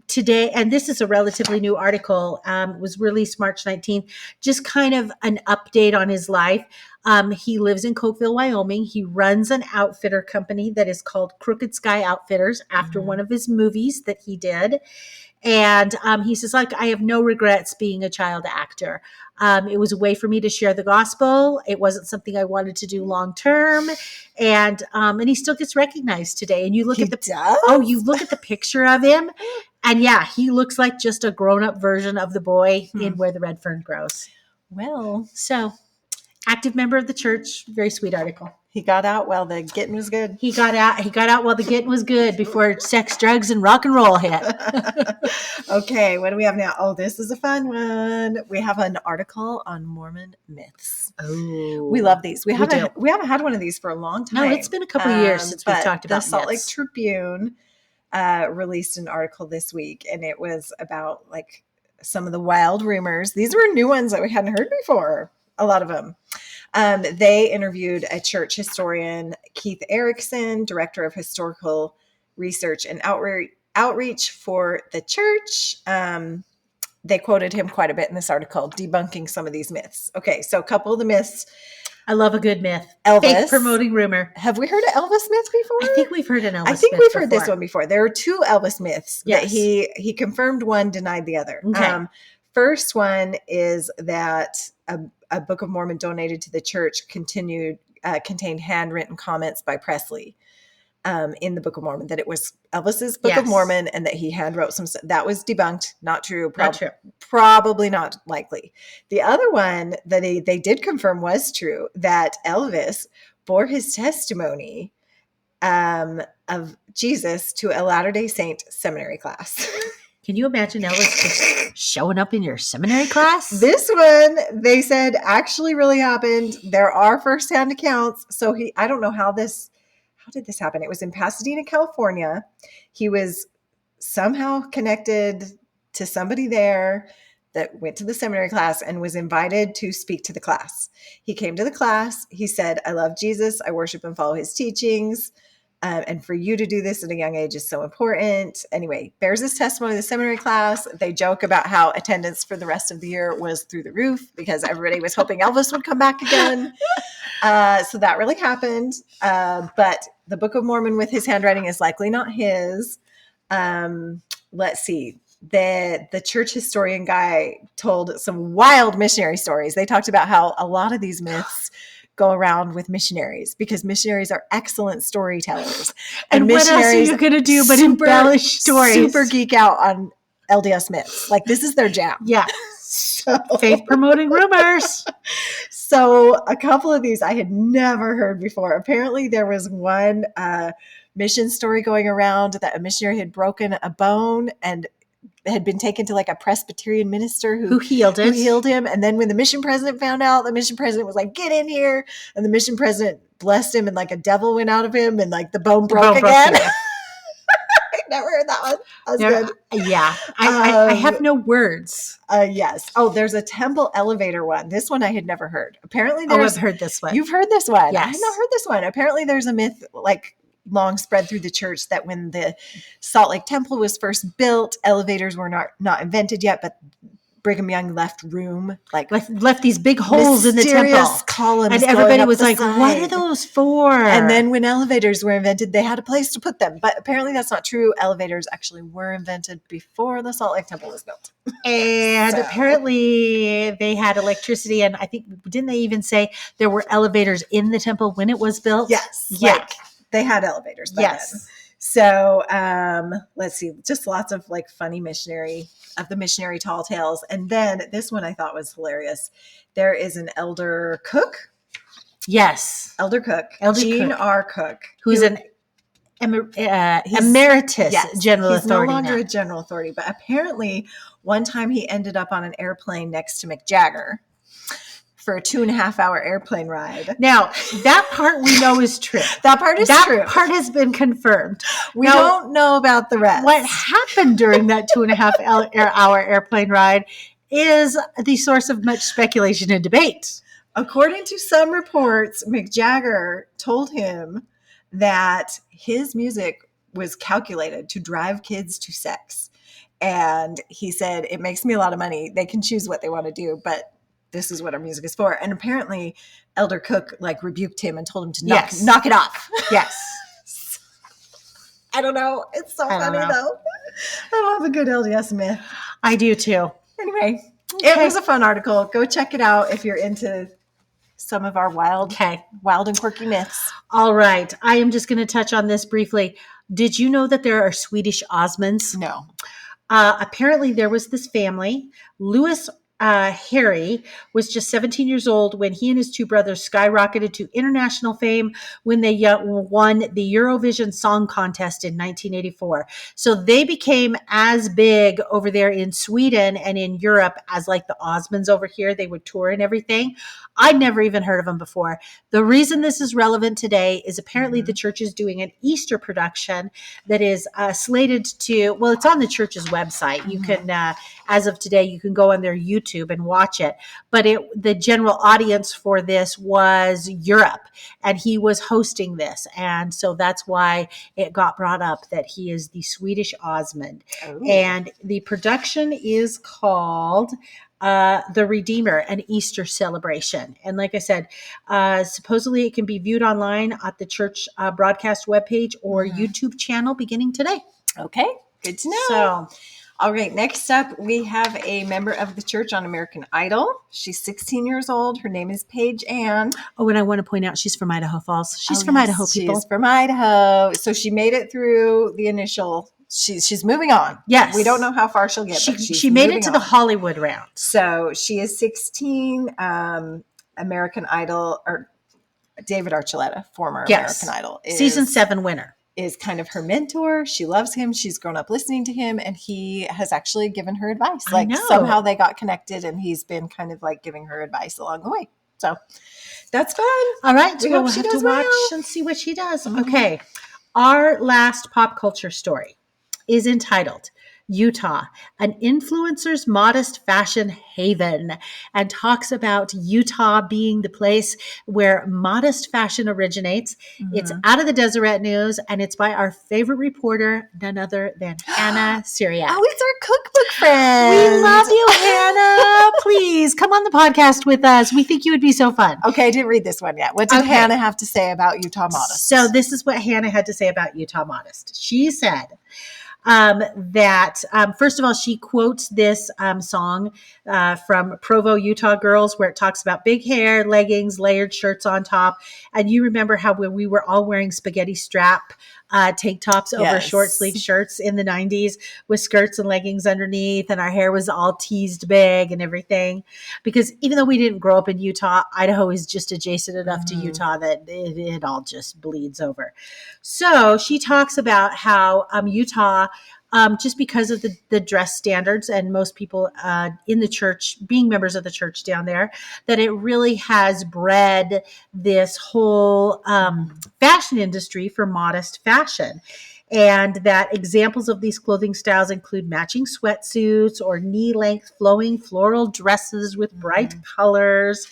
Today, and this is a relatively new article, was released March 19th, just kind of an update on his life. He lives in Cokeville, Wyoming. He runs an outfitter company that is called Crooked Sky Outfitters after one of his movies that he did. And he says, like, I have no regrets being a child actor. It was a way for me to share the gospel. It wasn't something I wanted to do long term. And he still gets recognized today. And you look at the picture of him, and yeah, he looks like just a grown-up version of the boy in Where the Red Fern Grows. Well, so active member of the church, very sweet article. He got out while the getting was good. He got out while the getting was good before sex, drugs, and rock and roll hit. Okay, what do we have now? Oh, this is a fun one. We have an article on Mormon myths. Oh, we love these. We haven't had one of these for a long time. No, it's been a couple of years since we've talked about the Salt Lake myths. Tribune released an article this week, and it was about like some of the wild rumors. These were new ones that we hadn't heard before. A lot of them. They interviewed a church historian, Keith Erickson, director of historical research and outreach for the church. They quoted him quite a bit in this article, debunking some of these myths. Okay, so a couple of the myths. I love a good myth. Elvis. Fake promoting rumor. Have we heard of Elvis myths before? I think we've heard an Elvis myth. I think we've heard this one before. There are 2 Elvis myths that he confirmed one, denied the other. Okay. First one is that a Book of Mormon donated to the church contained handwritten comments by Presley in the Book of Mormon, that it was Elvis's Book of Mormon and that he handwrote some stuff. That was debunked. Not true. Probably not likely. The other one that they did confirm was true, that Elvis bore his testimony of Jesus to a Latter-day Saint seminary class. Can you imagine Elvis just showing up in your seminary class? This one, they said, actually really happened. There are firsthand accounts. So I don't know how did this happen? It was in Pasadena, California. He was somehow connected to somebody there that went to the seminary class and was invited to speak to the class. He came to the class. He said, I love Jesus. I worship and follow his teachings. And for you to do this at a young age is so important. Anyway, bears his testimony to the seminary class. They joke about how attendance for the rest of the year was through the roof because everybody was hoping Elvis would come back again. So that really happened. But the Book of Mormon with his handwriting is likely not his. Let's see. The church historian guy told some wild missionary stories. They talked about how a lot of these myths go around with missionaries because missionaries are excellent storytellers. And what else are you going to do but embellish stories? Super geek out on LDS myths. Like, this is their jam. Yeah. So, faith promoting rumors. So a couple of these I had never heard before. Apparently there was one mission story going around that a missionary had broken a bone and had been taken to like a Presbyterian minister who healed him. And then when the mission president found out, the mission president was like, get in here. And the mission president blessed him and like a devil went out of him and like the bone broke again. I never heard that one. That was good. Yeah. I have no words. Yes. Oh, there's a temple elevator one. This one I had never heard. Apparently I've heard this one. You've heard this one. Yes. I had not heard this one. Apparently there's a myth like long spread through the church that when the Salt Lake Temple was first built, elevators were not invented yet, but Brigham Young left room, left these big holes in the temple, columns, and everybody was like, "What are those for?" And then when elevators were invented, they had a place to put them. But apparently, that's not true. Elevators actually were invented before the Salt Lake Temple was built, and apparently they had electricity. And I think didn't they even say there were elevators in the temple when it was built? Yes, yeah, they had elevators. Yes. Then. So let's see, just lots of like funny missionary tall tales. And then this one I thought was hilarious. There is an elder cook. Yes. Elder Cook. Gene R. Cook. Who's an emeritus general authority. He's no longer a general authority, but apparently one time he ended up on an airplane next to Mick Jagger for a 2.5-hour airplane ride. Now, that part we know is true. That part is true. That part has been confirmed. We don't know about the rest. What happened during that 2.5-hour airplane ride is the source of much speculation and debate. According to some reports, Mick Jagger told him that his music was calculated to drive kids to sex. And he said, it makes me a lot of money. They can choose what they want to do, but this is what our music is for. And apparently Elder Cook like rebuked him and told him to knock it off. Yes. I don't know. It's so funny though. I love a good LDS myth. I do too. Anyway, It was a fun article. Go check it out if you're into some of our wild and quirky myths. All right. I am just going to touch on this briefly. Did you know that there are Swedish Osmonds? No. Apparently there was this family. Louis Harry was just 17 years old when he and his two brothers skyrocketed to international fame when they won the Eurovision Song Contest in 1984. So they became as big over there in Sweden and in Europe as like the Osmonds over here. They would tour and everything. I'd never even heard of them before. The reason this is relevant today is apparently the church is doing an Easter production that is slated to, well, it's on the church's website. You can, as of today, you can go on their YouTube and watch it. But the general audience for this was Europe, and he was hosting this. And so that's why it got brought up that he is the Swedish Osmond. Oh. And the production is called The Redeemer, an Easter celebration. And like I said, supposedly it can be viewed online at the church broadcast webpage or YouTube channel beginning today. Okay, good to know. So, all right, next up, we have a member of the church on American Idol. She's 16 years old. Her name is Paige Ann. Oh, and I want to point out she's from Idaho Falls. She's from Idaho, people. She's from Idaho. So she made it through the initial. She's moving on. Yes. We don't know how far she'll get. She made it to the Hollywood round. So she is 16. American Idol, or David Archuleta, former American Idol. Season 7 winner. Is kind of her mentor. She loves him. She's grown up listening to him, and he has actually given her advice. Like somehow they got connected, and he's been kind of like giving her advice along the way. So that's fun. All right. We'll have to watch and see what she does. Mm-hmm. Okay. Our last pop culture story is entitled Utah, an influencer's modest fashion haven, and talks about Utah being the place where modest fashion originates. It's out of the Deseret News, and it's by our favorite reporter, none other than Hannah Syriac. Oh, it's our cookbook friend. We love you, Hannah. Please come on the podcast with us. We think you would be so fun. Okay, I didn't read this one yet. What did Hannah have to say about Utah Modest? So this is what Hannah had to say about Utah Modest. She said that, first of all, she quotes this song from Provo, Utah Girls, where it talks about big hair, leggings, layered shirts on top. And you remember how when we were all wearing spaghetti strap tank tops over short sleeve shirts in the 90s with skirts and leggings underneath, and our hair was all teased big and everything. Because even though we didn't grow up in Utah, Idaho is just adjacent enough to Utah that it all just bleeds over. So she talks about how Utah, just because of the dress standards and most people in the church being members of the church down there, that it really has bred this whole fashion industry for modest fashion. And that examples of these clothing styles include matching sweatsuits or knee-length flowing floral dresses with bright colors.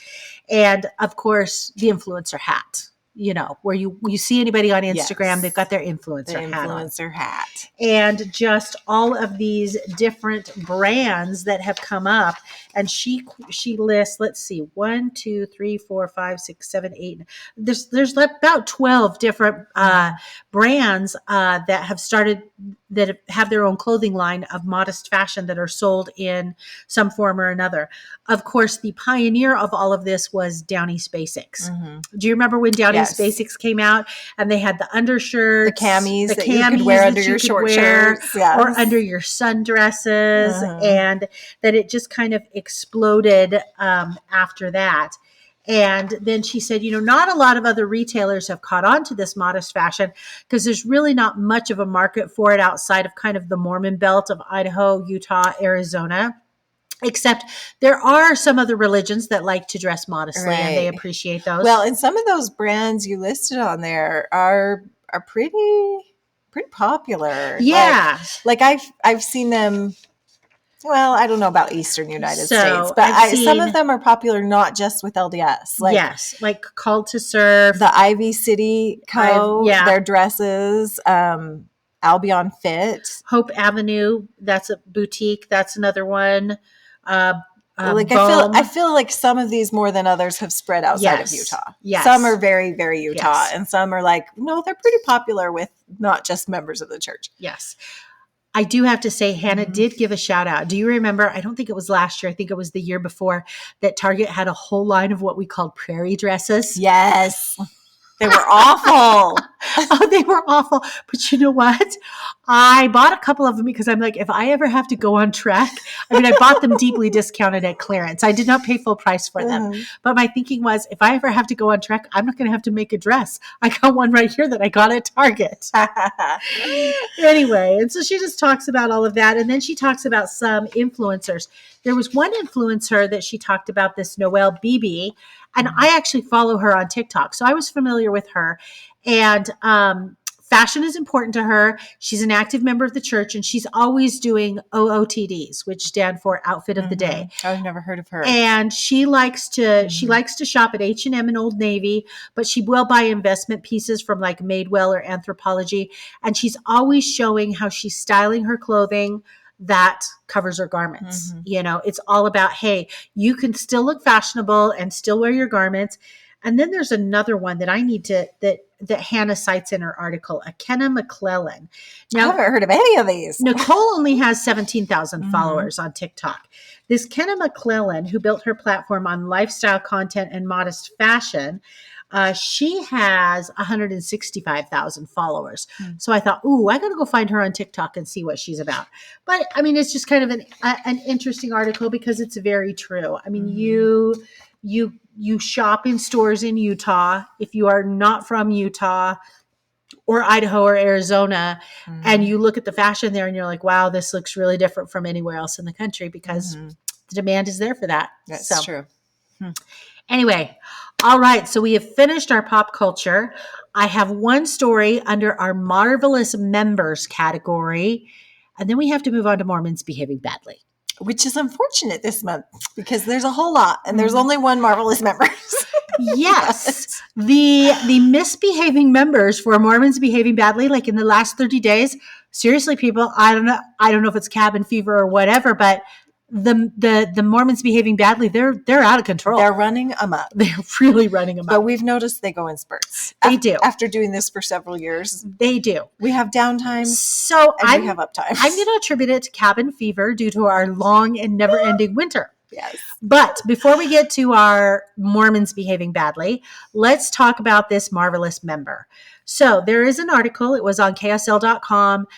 And, of course, the influencer hat. You know, where you see anybody on Instagram, they've got their influencer hat. And just all of these different brands that have come up. And she lists, let's see, 1, 2, 3, 4, 5, 6, 7, 8. There's about 12 different brands that have started, that have their own clothing line of modest fashion that are sold in some form or another. Of course, the pioneer of all of this was Down East Basics. Do you remember when Down East Basics came out and they had the undershirts, the camis that you could wear under your short shirts or under your sundresses, and that it just kind of exploded after that. And then she said, you know, not a lot of other retailers have caught on to this modest fashion because there's really not much of a market for it outside of kind of the Mormon belt of Idaho, Utah, Arizona. Except there are some other religions that like to dress modestly and they appreciate those. Well, and some of those brands you listed on there are pretty popular. Yeah. Like I've seen them. Well, I don't know about Eastern United States, but some of them are popular not just with LDS. Like Called to Serve, the Ivy City Co. Their dresses. Albion Fit, Hope Avenue. That's a boutique. That's another one. I feel like some of these more than others have spread outside of Utah. Yes. Some are very, very Utah, and some are like, no, they're pretty popular with not just members of the church. Yes. I do have to say, Hannah did give a shout out. Do you remember? I don't think it was last year. I think it was the year before that Target had a whole line of what we called prairie dresses. Yes. They were awful. Oh, they were awful. But you know what? I bought a couple of them because I'm like, if I ever have to go on trek, I bought them deeply discounted at clearance. I did not pay full price for them. But my thinking was, if I ever have to go on trek, I'm not going to have to make a dress. I got one right here that I got at Target. Anyway, and so she just talks about all of that. And then she talks about some influencers. There was one influencer that she talked about, this Noelle Beebe, and I actually follow her on TikTok. So I was familiar with her. And fashion is important to her. She's an active member of the church, and she's always doing OOTDs, which stand for Outfit of the Day. I've never heard of her. And she likes to shop at H&M and Old Navy, but she will buy investment pieces from like Madewell or Anthropologie. And she's always showing how she's styling her clothing that covers her garments. You know, it's all about, hey, you can still look fashionable and still wear your garments. And then there's another one that I need to, that Hannah cites in her article, Kenna McClellan. Now, I haven't heard of any of these. Nicole only has 17,000 followers on TikTok. This Kenna McClellan, who built her platform on lifestyle content and modest fashion, she has 165,000 followers. So I thought, I got to go find her on TikTok and see what she's about. But I mean, it's just kind of an interesting article because it's very true. I mean, you shop in stores in Utah. If you are not from Utah or Idaho or Arizona, and you look at the fashion there and you're like, wow, this looks really different from anywhere else in the country because the demand is there for that. That's true. Anyway, all right. So we have finished our pop culture. I have one story under our Marvelous Members category. And then we have to move on to Mormons behaving badly. Which is unfortunate this month because there's a whole lot and there's only one Marvelous member. Yes. The misbehaving members for Mormons behaving badly, like in the last 30 days, seriously, people, I don't know if it's cabin fever or whatever, but the Mormons behaving badly, they're out of control. They're running amok. They're really running amok. But we've noticed they go in spurts. They do. After doing this for several years. They do. We have downtime. So we have uptime. I'm going to attribute it to cabin fever due to our long and never-ending winter. Yes. But before we get to our Mormons behaving badly, let's talk about this marvelous member. So there is an article. It was on KSL.com.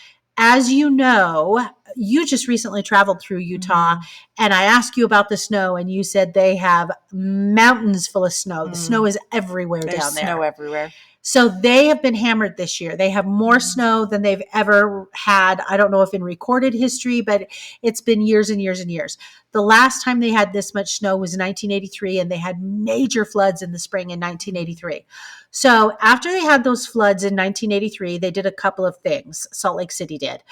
As you know, you just recently traveled through Utah, and I asked you about the snow, and you said they have mountains full of snow. The snow is everywhere down there. There's snow everywhere. So they have been hammered this year. They have more snow than they've ever had. I don't know if in recorded history, but it's been years and years and years. The last time they had this much snow was 1983, and they had major floods in the spring in 1983. So after they had those floods in 1983, they did a couple of things. Salt Lake City did.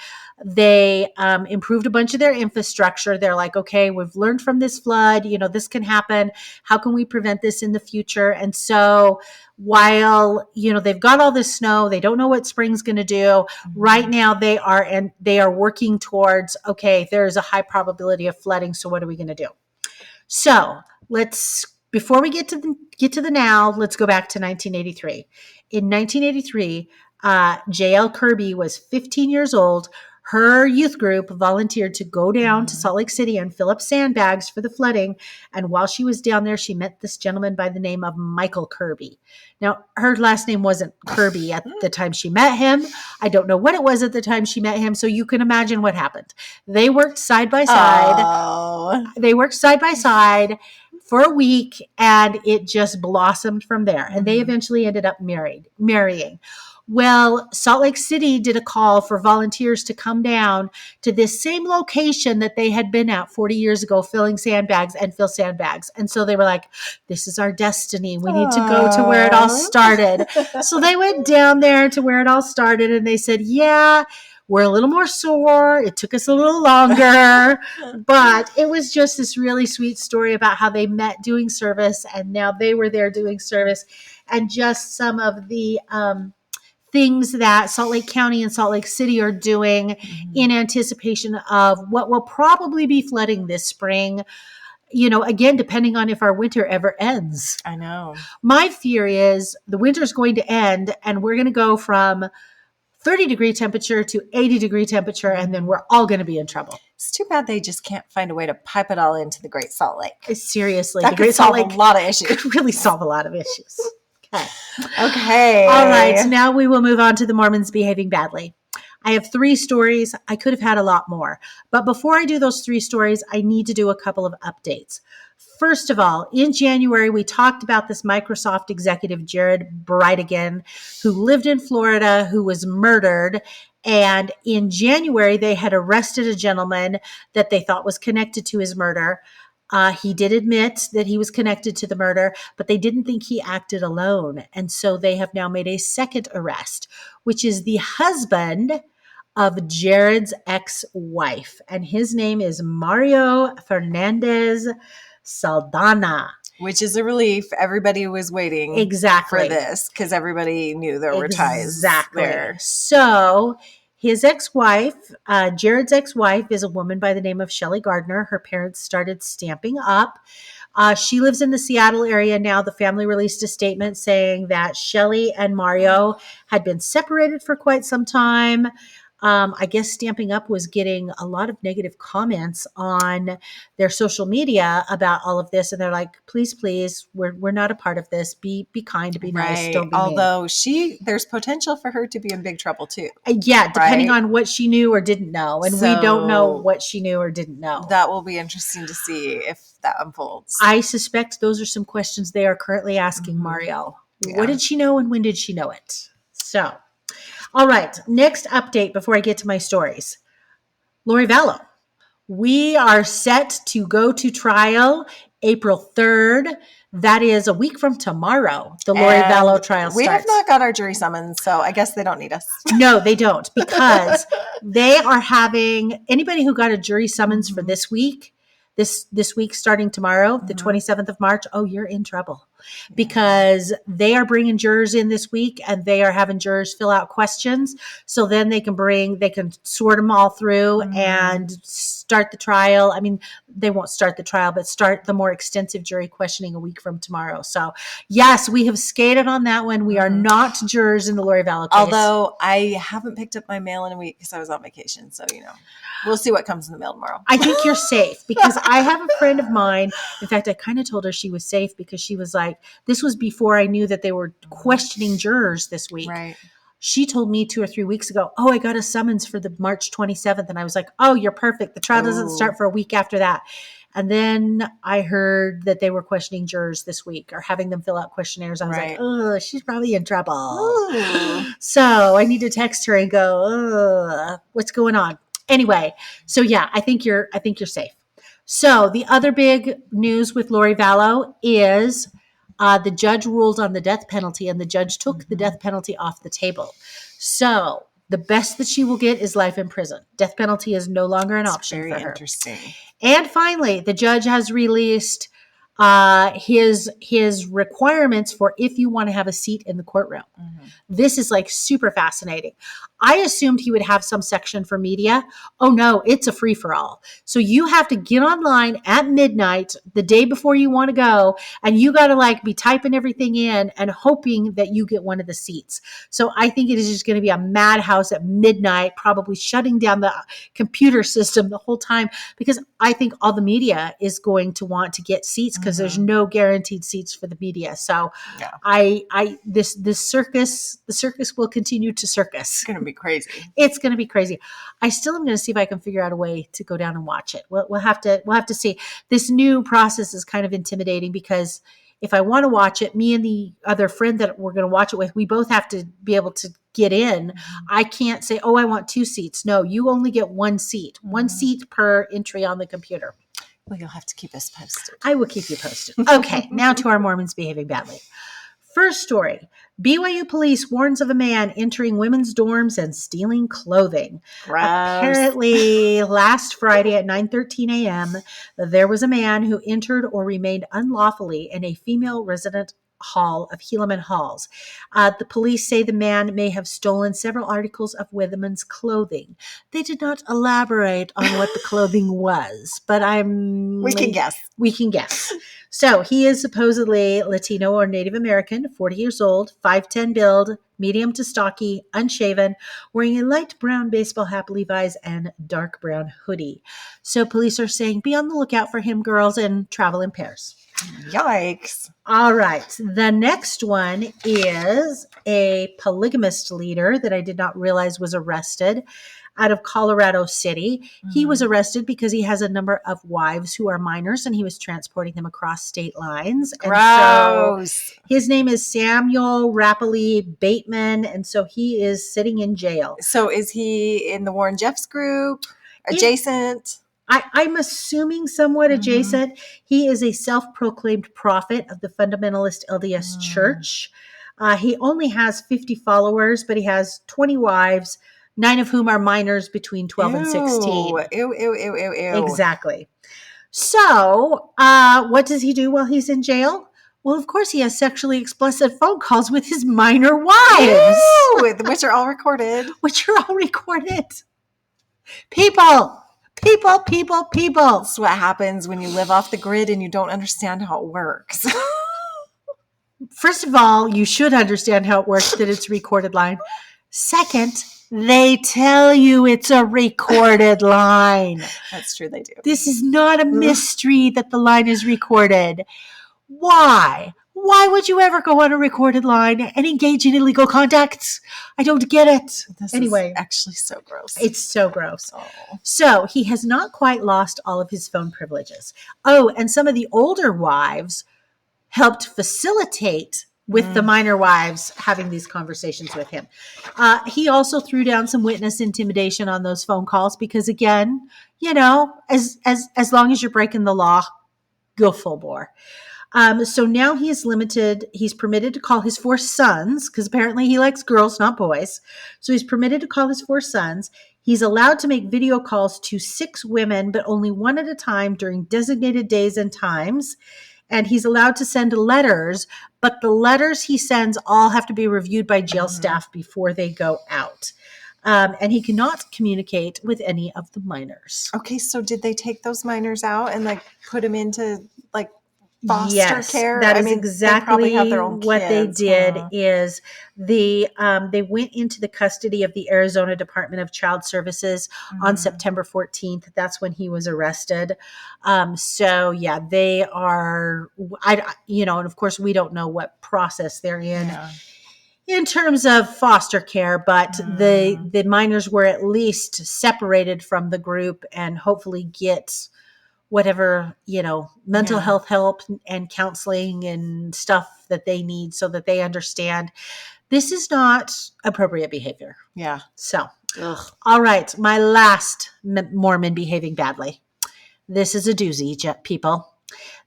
They improved a bunch of their infrastructure. They're like, okay, we've learned from this flood. This can happen. How can we prevent this in the future? And so while, they've got all this snow, they don't know what spring's going to do. Right now they are working towards, okay, there's a high probability of flooding. So what are we going to do? So before we get to the now, let's go back to 1983. In 1983, J.L. Kirby was 15 years old. Her youth group volunteered to go down to Salt Lake City and fill up sandbags for the flooding. And while she was down there, she met this gentleman by the name of Michael Kirby. Now, her last name wasn't Kirby at the time she met him. I don't know what it was at the time she met him. So you can imagine what happened. They worked side by side. Oh. They worked side by side for a week, and it just blossomed from there. And they eventually ended up marrying. Well, Salt Lake City did a call for volunteers to come down to this same location that they had been at 40 years ago, filling sandbags and fill sandbags. And so they were like, this is our destiny. We need to go to where it all started. So they went down there to where it all started, and they said, yeah, we're a little more sore. It took us a little longer, but it was just this really sweet story about how they met doing service, and now they were there doing service, and just some of the things that Salt Lake County and Salt Lake City are doing in anticipation of what will probably be flooding this spring. Again, depending on if our winter ever ends. I know. My fear is the winter's going to end, and we're going to go from 30-degree temperature to 80-degree temperature, and then we're all going to be in trouble. It's too bad they just can't find a way to pipe it all into the Great Salt Lake. Seriously. That could solve a lot of issues. Could really solve a lot of issues. Okay. All right. So now we will move on to the Mormons behaving badly. I have 3 stories. I could have had a lot more. But before I do those 3 stories, I need to do a couple of updates. First of all, in January, we talked about this Microsoft executive, Jared Brightigan, who lived in Florida, who was murdered. And in January, they had arrested a gentleman that they thought was connected to his murder. He did admit that he was connected to the murder, but they didn't think he acted alone. And so they have now made a second arrest, which is the husband of Jared's ex-wife. And his name is Mario Fernandez Saldana. Which is a relief. Everybody was waiting for this because everybody knew there were ties there. So his ex-wife, Jared's ex-wife, is a woman by the name of Shelley Gardner. Her parents started Stamping Up. She lives in the Seattle area now. The family released a statement saying that Shelley and Mario had been separated for quite some time. I guess Stamping Up was getting a lot of negative comments on their social media about all of this. And they're like, please, we're not a part of this. Be kind, be nice. Don't be Although there's potential for her to be in big trouble too. Yeah, depending on what she knew or didn't know. And we don't know what she knew or didn't know. That will be interesting to see if that unfolds. I suspect those are some questions they are currently asking Mario. Yeah. What did she know and when did she know it? So, all right, next update before I get to my stories. Lori Vallow. We are set to go to trial April 3rd. That is a week from tomorrow. The Lori Vallow trial starts. We have not got our jury summons, so I guess they don't need us. No, they don't, because they are having anybody who got a jury summons for this week, this week starting tomorrow, the 27th of March. Oh, you're in trouble, because they are bringing jurors in this week, and they are having jurors fill out questions. So then they can sort them all through and start the trial. I mean, they won't start the trial, but start the more extensive jury questioning a week from tomorrow. So yes, we have skated on that one. We are not jurors in the Lori Vallow case. Although I haven't picked up my mail in a week because I was on vacation. So, we'll see what comes in the mail tomorrow. I think you're safe, because I have a friend of mine. In fact, I kind of told her she was safe, because she was like, this was before I knew that they were questioning jurors this week. Right. She told me 2 or 3 weeks ago, oh, I got a summons for the March 27th. And I was like, oh, you're perfect. The trial doesn't start for a week after that. And then I heard that they were questioning jurors this week, or having them fill out questionnaires. I was like, oh, she's probably in trouble. So I need to text her and go, oh, what's going on? Anyway, so yeah, I think you're safe. So the other big news with Lori Vallow is the judge ruled on the death penalty, and the judge took the death penalty off the table. So the best that she will get is life in prison. Death penalty is no longer an option for her. Very interesting. And finally, the judge has released his requirements for if you want to have a seat in the courtroom. This is like super fascinating. I assumed he would have some section for media. Oh no, it's a free for all. So you have to get online at midnight the day before you want to go, and you got to be typing everything in and hoping that you get one of the seats. So I think it is just going to be a madhouse at midnight, probably shutting down the computer system the whole time, because I think all the media is going to want to get seats, because there's no guaranteed seats for the media. So the circus will continue to circus. It's going to be crazy. It's going to be crazy. I still am going to see if I can figure out a way to go down and watch it. We'll have to see. This new process is kind of intimidating, because if I want to watch it, me and the other friend that we're going to watch it with, we both have to be able to get in. I can't say, oh, I want 2 seats. No, you only get 1 seat, 1 seat per entry on the computer. Well, you'll have to keep us posted. I will keep you posted. Okay, now to our Mormons behaving badly. First story. BYU police warns of a man entering women's dorms and stealing clothing. Gross. Apparently, last Friday at 9:13 a.m., there was a man who entered or remained unlawfully in a female resident hall of Helaman Halls. The police say the man may have stolen several articles of women's clothing. They did not elaborate on what the clothing was, but we can guess. So he is supposedly Latino or Native American, 40 years old, 5'10" build, medium to stocky, unshaven, wearing a light brown baseball hat, Levi's, and dark brown hoodie. So police are saying, be on the lookout for him, girls, and travel in pairs. Yikes. All right. The next one is a polygamist leader that I did not realize was arrested out of Colorado City. He was arrested because he has a number of wives who are minors, and he was transporting them across state lines. Gross. And so his name is Samuel Rappley Bateman, and so he is sitting in jail. So is he in the Warren Jeffs group? Adjacent? I'm assuming somewhat adjacent. He is a self-proclaimed prophet of the fundamentalist LDS Church. He only has 50 followers, but he has 20 wives, 9 of whom are minors between 12 and 16. Ew. Exactly. So what does he do while he's in jail? Well, of course, he has sexually explicit phone calls with his minor wives. Ew, which are all recorded. People. That's what happens when you live off the grid and you don't understand how it works. First of all, you should understand how it works, that it's a recorded line. Second, they tell you it's a recorded line. That's true, they do. This is not a mystery that the line is recorded. Why? Why would you ever go on a recorded line and engage in illegal contacts? I don't get it. This anyway, is actually so gross. It's so gross. Oh. So he has not quite lost all of his phone privileges. Oh, and some of the older wives helped facilitate with the minor wives having these conversations with him. He also threw down some witness intimidation on those phone calls because, again, as long as you're breaking the law, go full bore. So now he's permitted to call his 4 sons, because apparently he likes girls, not boys. So he's permitted to call his 4 sons. He's allowed to make video calls to 6 women, but only one at a time during designated days and times. And he's allowed to send letters, but the letters he sends all have to be reviewed by jail staff before they go out. And he cannot communicate with any of the minors. Okay, so did they take those minors out and like put them into like foster care? That is exactly they probably have their own what kids. they did. Is they went into the custody of the Arizona Department of Child Services on September 14th. That's when he was arrested. So yeah, they are, and of course we don't know what process they're in. Yeah. In terms of foster care, but the minors were at least separated from the group and hopefully get whatever, mental health help and counseling and stuff that they need so that they understand this is not appropriate behavior. Yeah. So, all right. My last Mormon behaving badly. This is a doozy, people.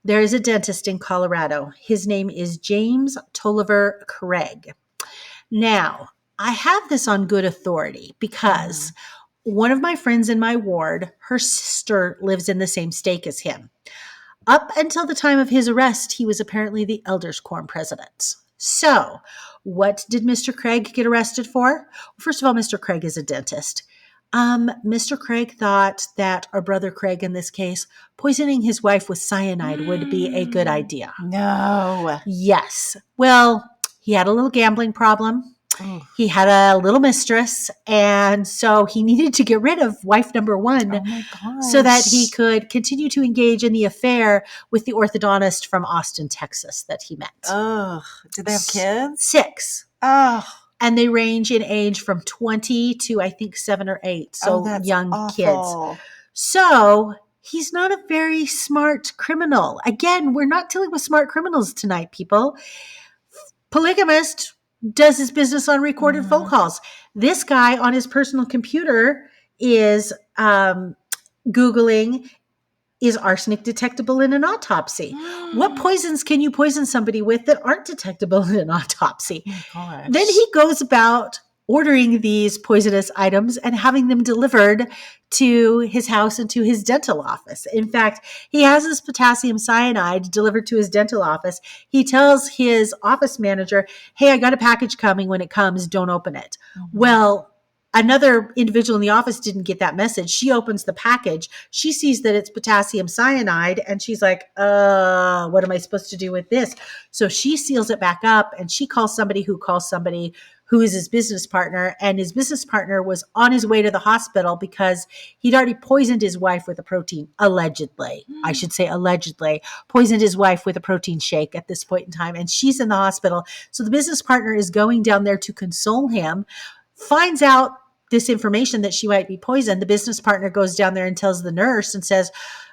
There is a dentist in Colorado. His name is James Tolliver Craig. Now, I have this on good authority because one of my friends in my ward, her sister lives in the same state as him. Up until the time of his arrest, he was apparently the Elders Quorum president. So, what did Mr. Craig get arrested for? Well, first of all, Mr. Craig is a dentist. Mr. Craig thought that our brother Craig, in this case, poisoning his wife with cyanide would be a good idea. No. Yes. Well, he had a little gambling problem. He had a little mistress, and so he needed to get rid of wife number 1 so that he could continue to engage in the affair with the orthodontist from Austin, Texas that he met. Oh, did they have kids? 6. Oh. And they range in age from 20 to, I think, 7 or 8. So that's young awful. kids. So he's not a very smart criminal. Again, we're not dealing with smart criminals tonight, people. Polygamist does his business on recorded phone calls. This guy on his personal computer is Googling, is arsenic detectable in an autopsy? What poisons can you poison somebody with that aren't detectable in an autopsy? Oh, then he goes about ordering these poisonous items and having them delivered to his house and to his dental office. In fact, he has this potassium cyanide delivered to his dental office. He tells his office manager, hey, I got a package coming. When it comes, don't open it. Well, another individual in the office didn't get that message. She opens the package. She sees that it's potassium cyanide, and she's like, what am I supposed to do with this? So she seals it back up, and she calls somebody who is his business partner, and his business partner was on his way to the hospital because he'd already poisoned his wife with a protein, allegedly. I should say allegedly, poisoned his wife with a protein shake at this point in time, and she's in the hospital. So the business partner is going down there to console him, finds out this information that she might be poisoned. The business partner goes down there and tells the nurse and says,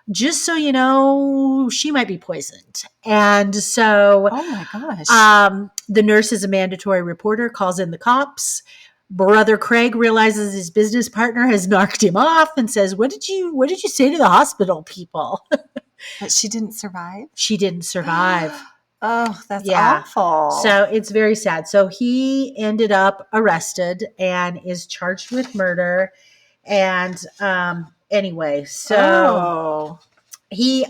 just so you know, she might be poisoned. And so, oh my gosh, the nurse is a mandatory reporter, calls in the cops. Brother Craig realizes his business partner has knocked him off and says, what did you say to the hospital people? But she didn't survive? She didn't survive. Oh, that's awful. So it's very sad. So he ended up arrested and is charged with murder. And anyway, so he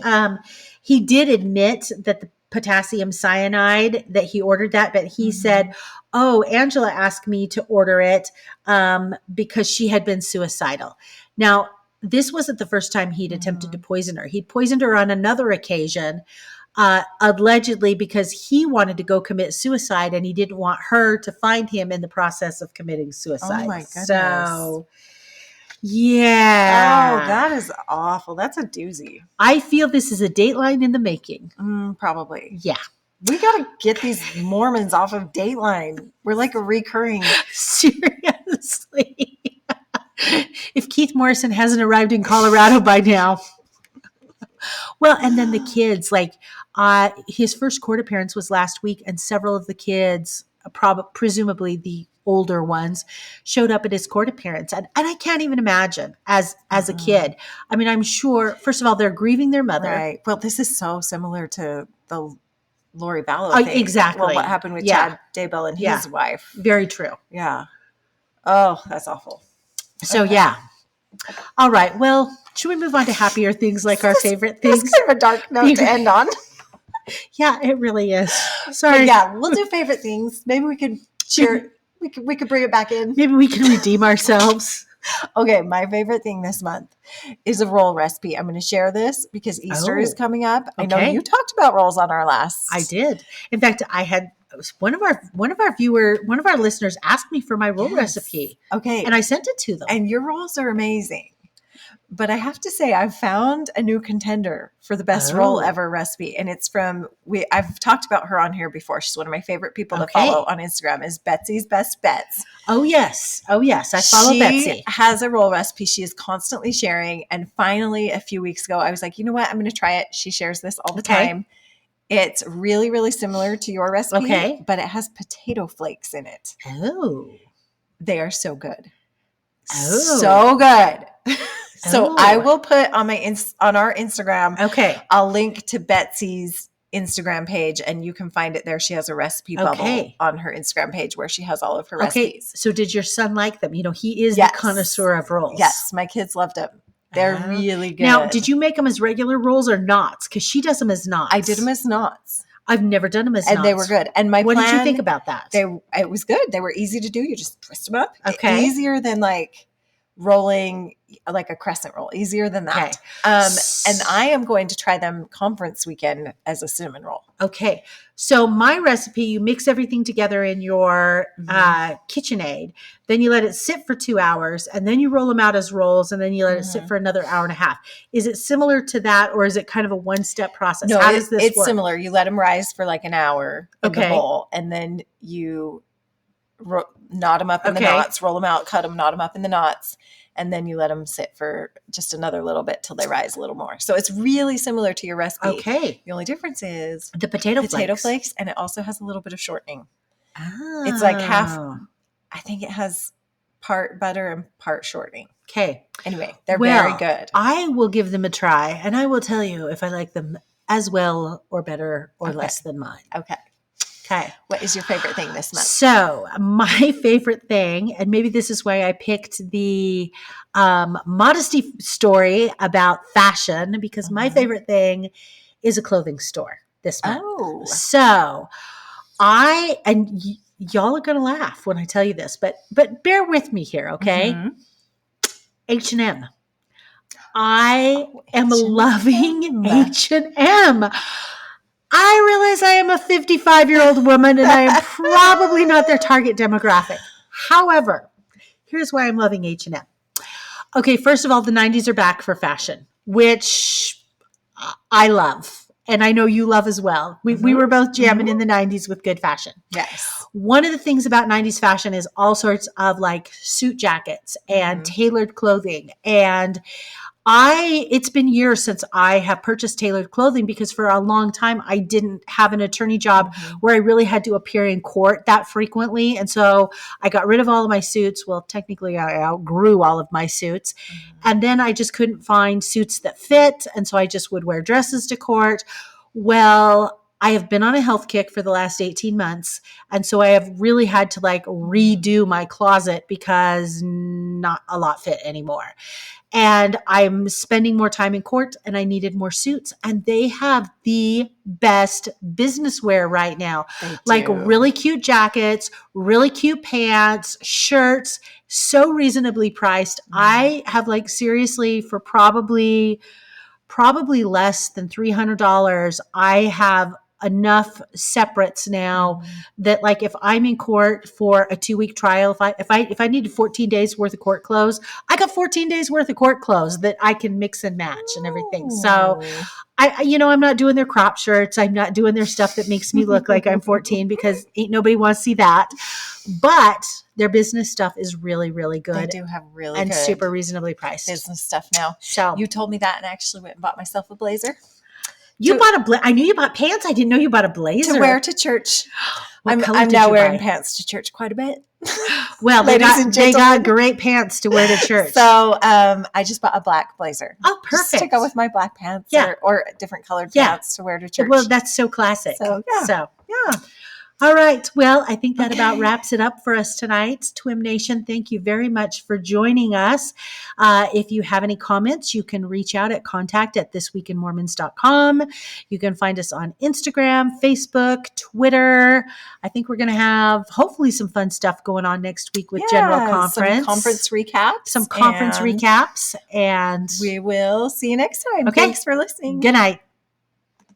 did admit that the potassium cyanide, that he ordered that, but he said, oh, Angela asked me to order it because she had been suicidal. Now, this wasn't the first time he'd attempted to poison her. He'd poisoned her on another occasion, allegedly because he wanted to go commit suicide and he didn't want her to find him in the process of committing suicide. Oh my goodness. So, yeah. Oh, that is awful. That's a doozy. I feel this is a Dateline in the making. Probably. Yeah. We got to get these Mormons off of Dateline. We're like a recurring. Seriously. If Keith Morrison hasn't arrived in Colorado by now. Well, and then the kids, like his first court appearance was last week, and several of the kids, presumably the older ones showed up at his court appearance. And I can't even imagine as a kid. I mean, I'm sure, first of all, they're grieving their mother. Right. Well, this is so similar to the Lori Vallow thing. Exactly. Well, what happened with Chad Daybell and his wife. Very true. Yeah. Oh, that's awful. So, yeah. All right. Well, should we move on to happier things like our favorite things? That's kind of a dark note to end on. Yeah, it really is. Sorry. But yeah, we'll do favorite things. Maybe we could share. We could bring it back in. Maybe we can redeem ourselves. Okay, my favorite thing this month is a roll recipe. I'm going to share this because Easter is coming up. I know you talked about rolls on our last. I did. In fact, I had one of our listeners asked me for my roll recipe. Okay, and I sent it to them. And your rolls are amazing. But I have to say, I've found a new contender for the best roll ever recipe. And it's I've talked about her on here before. She's one of my favorite people to follow on Instagram is Betsy's Best Bets. Oh, yes. I follow Betsy. She has a roll recipe she is constantly sharing. And finally, a few weeks ago, I was like, you know what? I'm going to try it. She shares this all the time. It's really, really similar to your recipe, but it has potato flakes in it. Oh. They are so good. Oh. So good. So I will put on our Instagram. Okay. I'll link to Betsy's Instagram page and you can find it there. She has a recipe bubble on her Instagram page where she has all of her recipes. So did your son like them? You know, he is the connoisseur of rolls. Yes. My kids loved them. They're really good. Now, did you make them as regular rolls or knots? Because she does them as knots. I did them as knots. I've never done them as knots. And they were good. And what did you think about that? It was good. They were easy to do. You just twist them up. Okay. Easier than rolling like a crescent roll, easier than that. And I am going to try them conference weekend as a cinnamon roll. Okay. So my recipe, you mix everything together in your KitchenAid, then you let it sit for 2 hours and then you roll them out as rolls and then you let it sit for another hour and a half. Is it similar to that or is it kind of a one-step process? No, how does this work? It's similar. You let them rise for like an hour in the bowl and then you knot them up in the knots, roll them out, cut them, knot them up in the knots. And then you let them sit for just another little bit till they rise a little more. So it's really similar to your recipe. Okay. The only difference is the potato flakes. And it also has a little bit of shortening. Oh. It's like half, I think it has part butter and part shortening. Okay. Anyway, they're very good. I will give them a try and I will tell you if I like them as well or better or less than mine. Okay. Okay. What is your favorite thing this month? So my favorite thing, and maybe this is why I picked the modesty story about fashion, because my favorite thing is a clothing store this month. Oh. So y'all are going to laugh when I tell you this, but bear with me here, okay? H&M. I am loving H&M. I realize I am a 55-year-old woman and I am probably not their target demographic. However, here's why I'm loving H&M. Okay, first of all, the 90s are back for fashion, which I love. And I know you love as well. We were both jamming in the 90s with good fashion. Yes. One of the things about 90s fashion is all sorts of like suit jackets and tailored clothing. And it's been years since I have purchased tailored clothing because for a long time I didn't have an attorney job where I really had to appear in court that frequently. And so I got rid of all of my suits. Well, technically I outgrew all of my suits. And then I just couldn't find suits that fit. And so I just would wear dresses to court. Well, I have been on a health kick for the last 18 months. And so I have really had to redo my closet because not a lot fit anymore. And I'm spending more time in court and I needed more suits. And they have the best business wear right now. Like really cute jackets, really cute pants, shirts, so reasonably priced. I have seriously for probably less than $300. I have enough separates now that if I'm in court for a 2-week trial, if I needed 14 days worth of court clothes, I got 14 days worth of court clothes that I can mix and match and everything. So I'm not doing their crop shirts. I'm not doing their stuff that makes me look like I'm 14 because ain't nobody wants to see that. But their business stuff is really, really good. They do have really and good super reasonably priced business stuff now. So you told me that and I actually went and bought myself a blazer. You bought I knew you bought pants. I didn't know you bought a blazer. To wear to church. What color I'm did now you wearing buy? pants to church quite a bit. Well, they got great pants to wear to church. So I just bought a black blazer. Oh, perfect. Just to go with my black pants or different colored pants to wear to church. Well, that's so classic. So, yeah. All right. Well, I think that about wraps it up for us tonight. Twim Nation, thank you very much for joining us. If you have any comments, you can reach out at contact@thisweekinmormons.com. You can find us on Instagram, Facebook, Twitter. I think we're going to have hopefully some fun stuff going on next week with General Conference. Some conference recaps. And we will see you next time. Okay. Thanks for listening. Good night.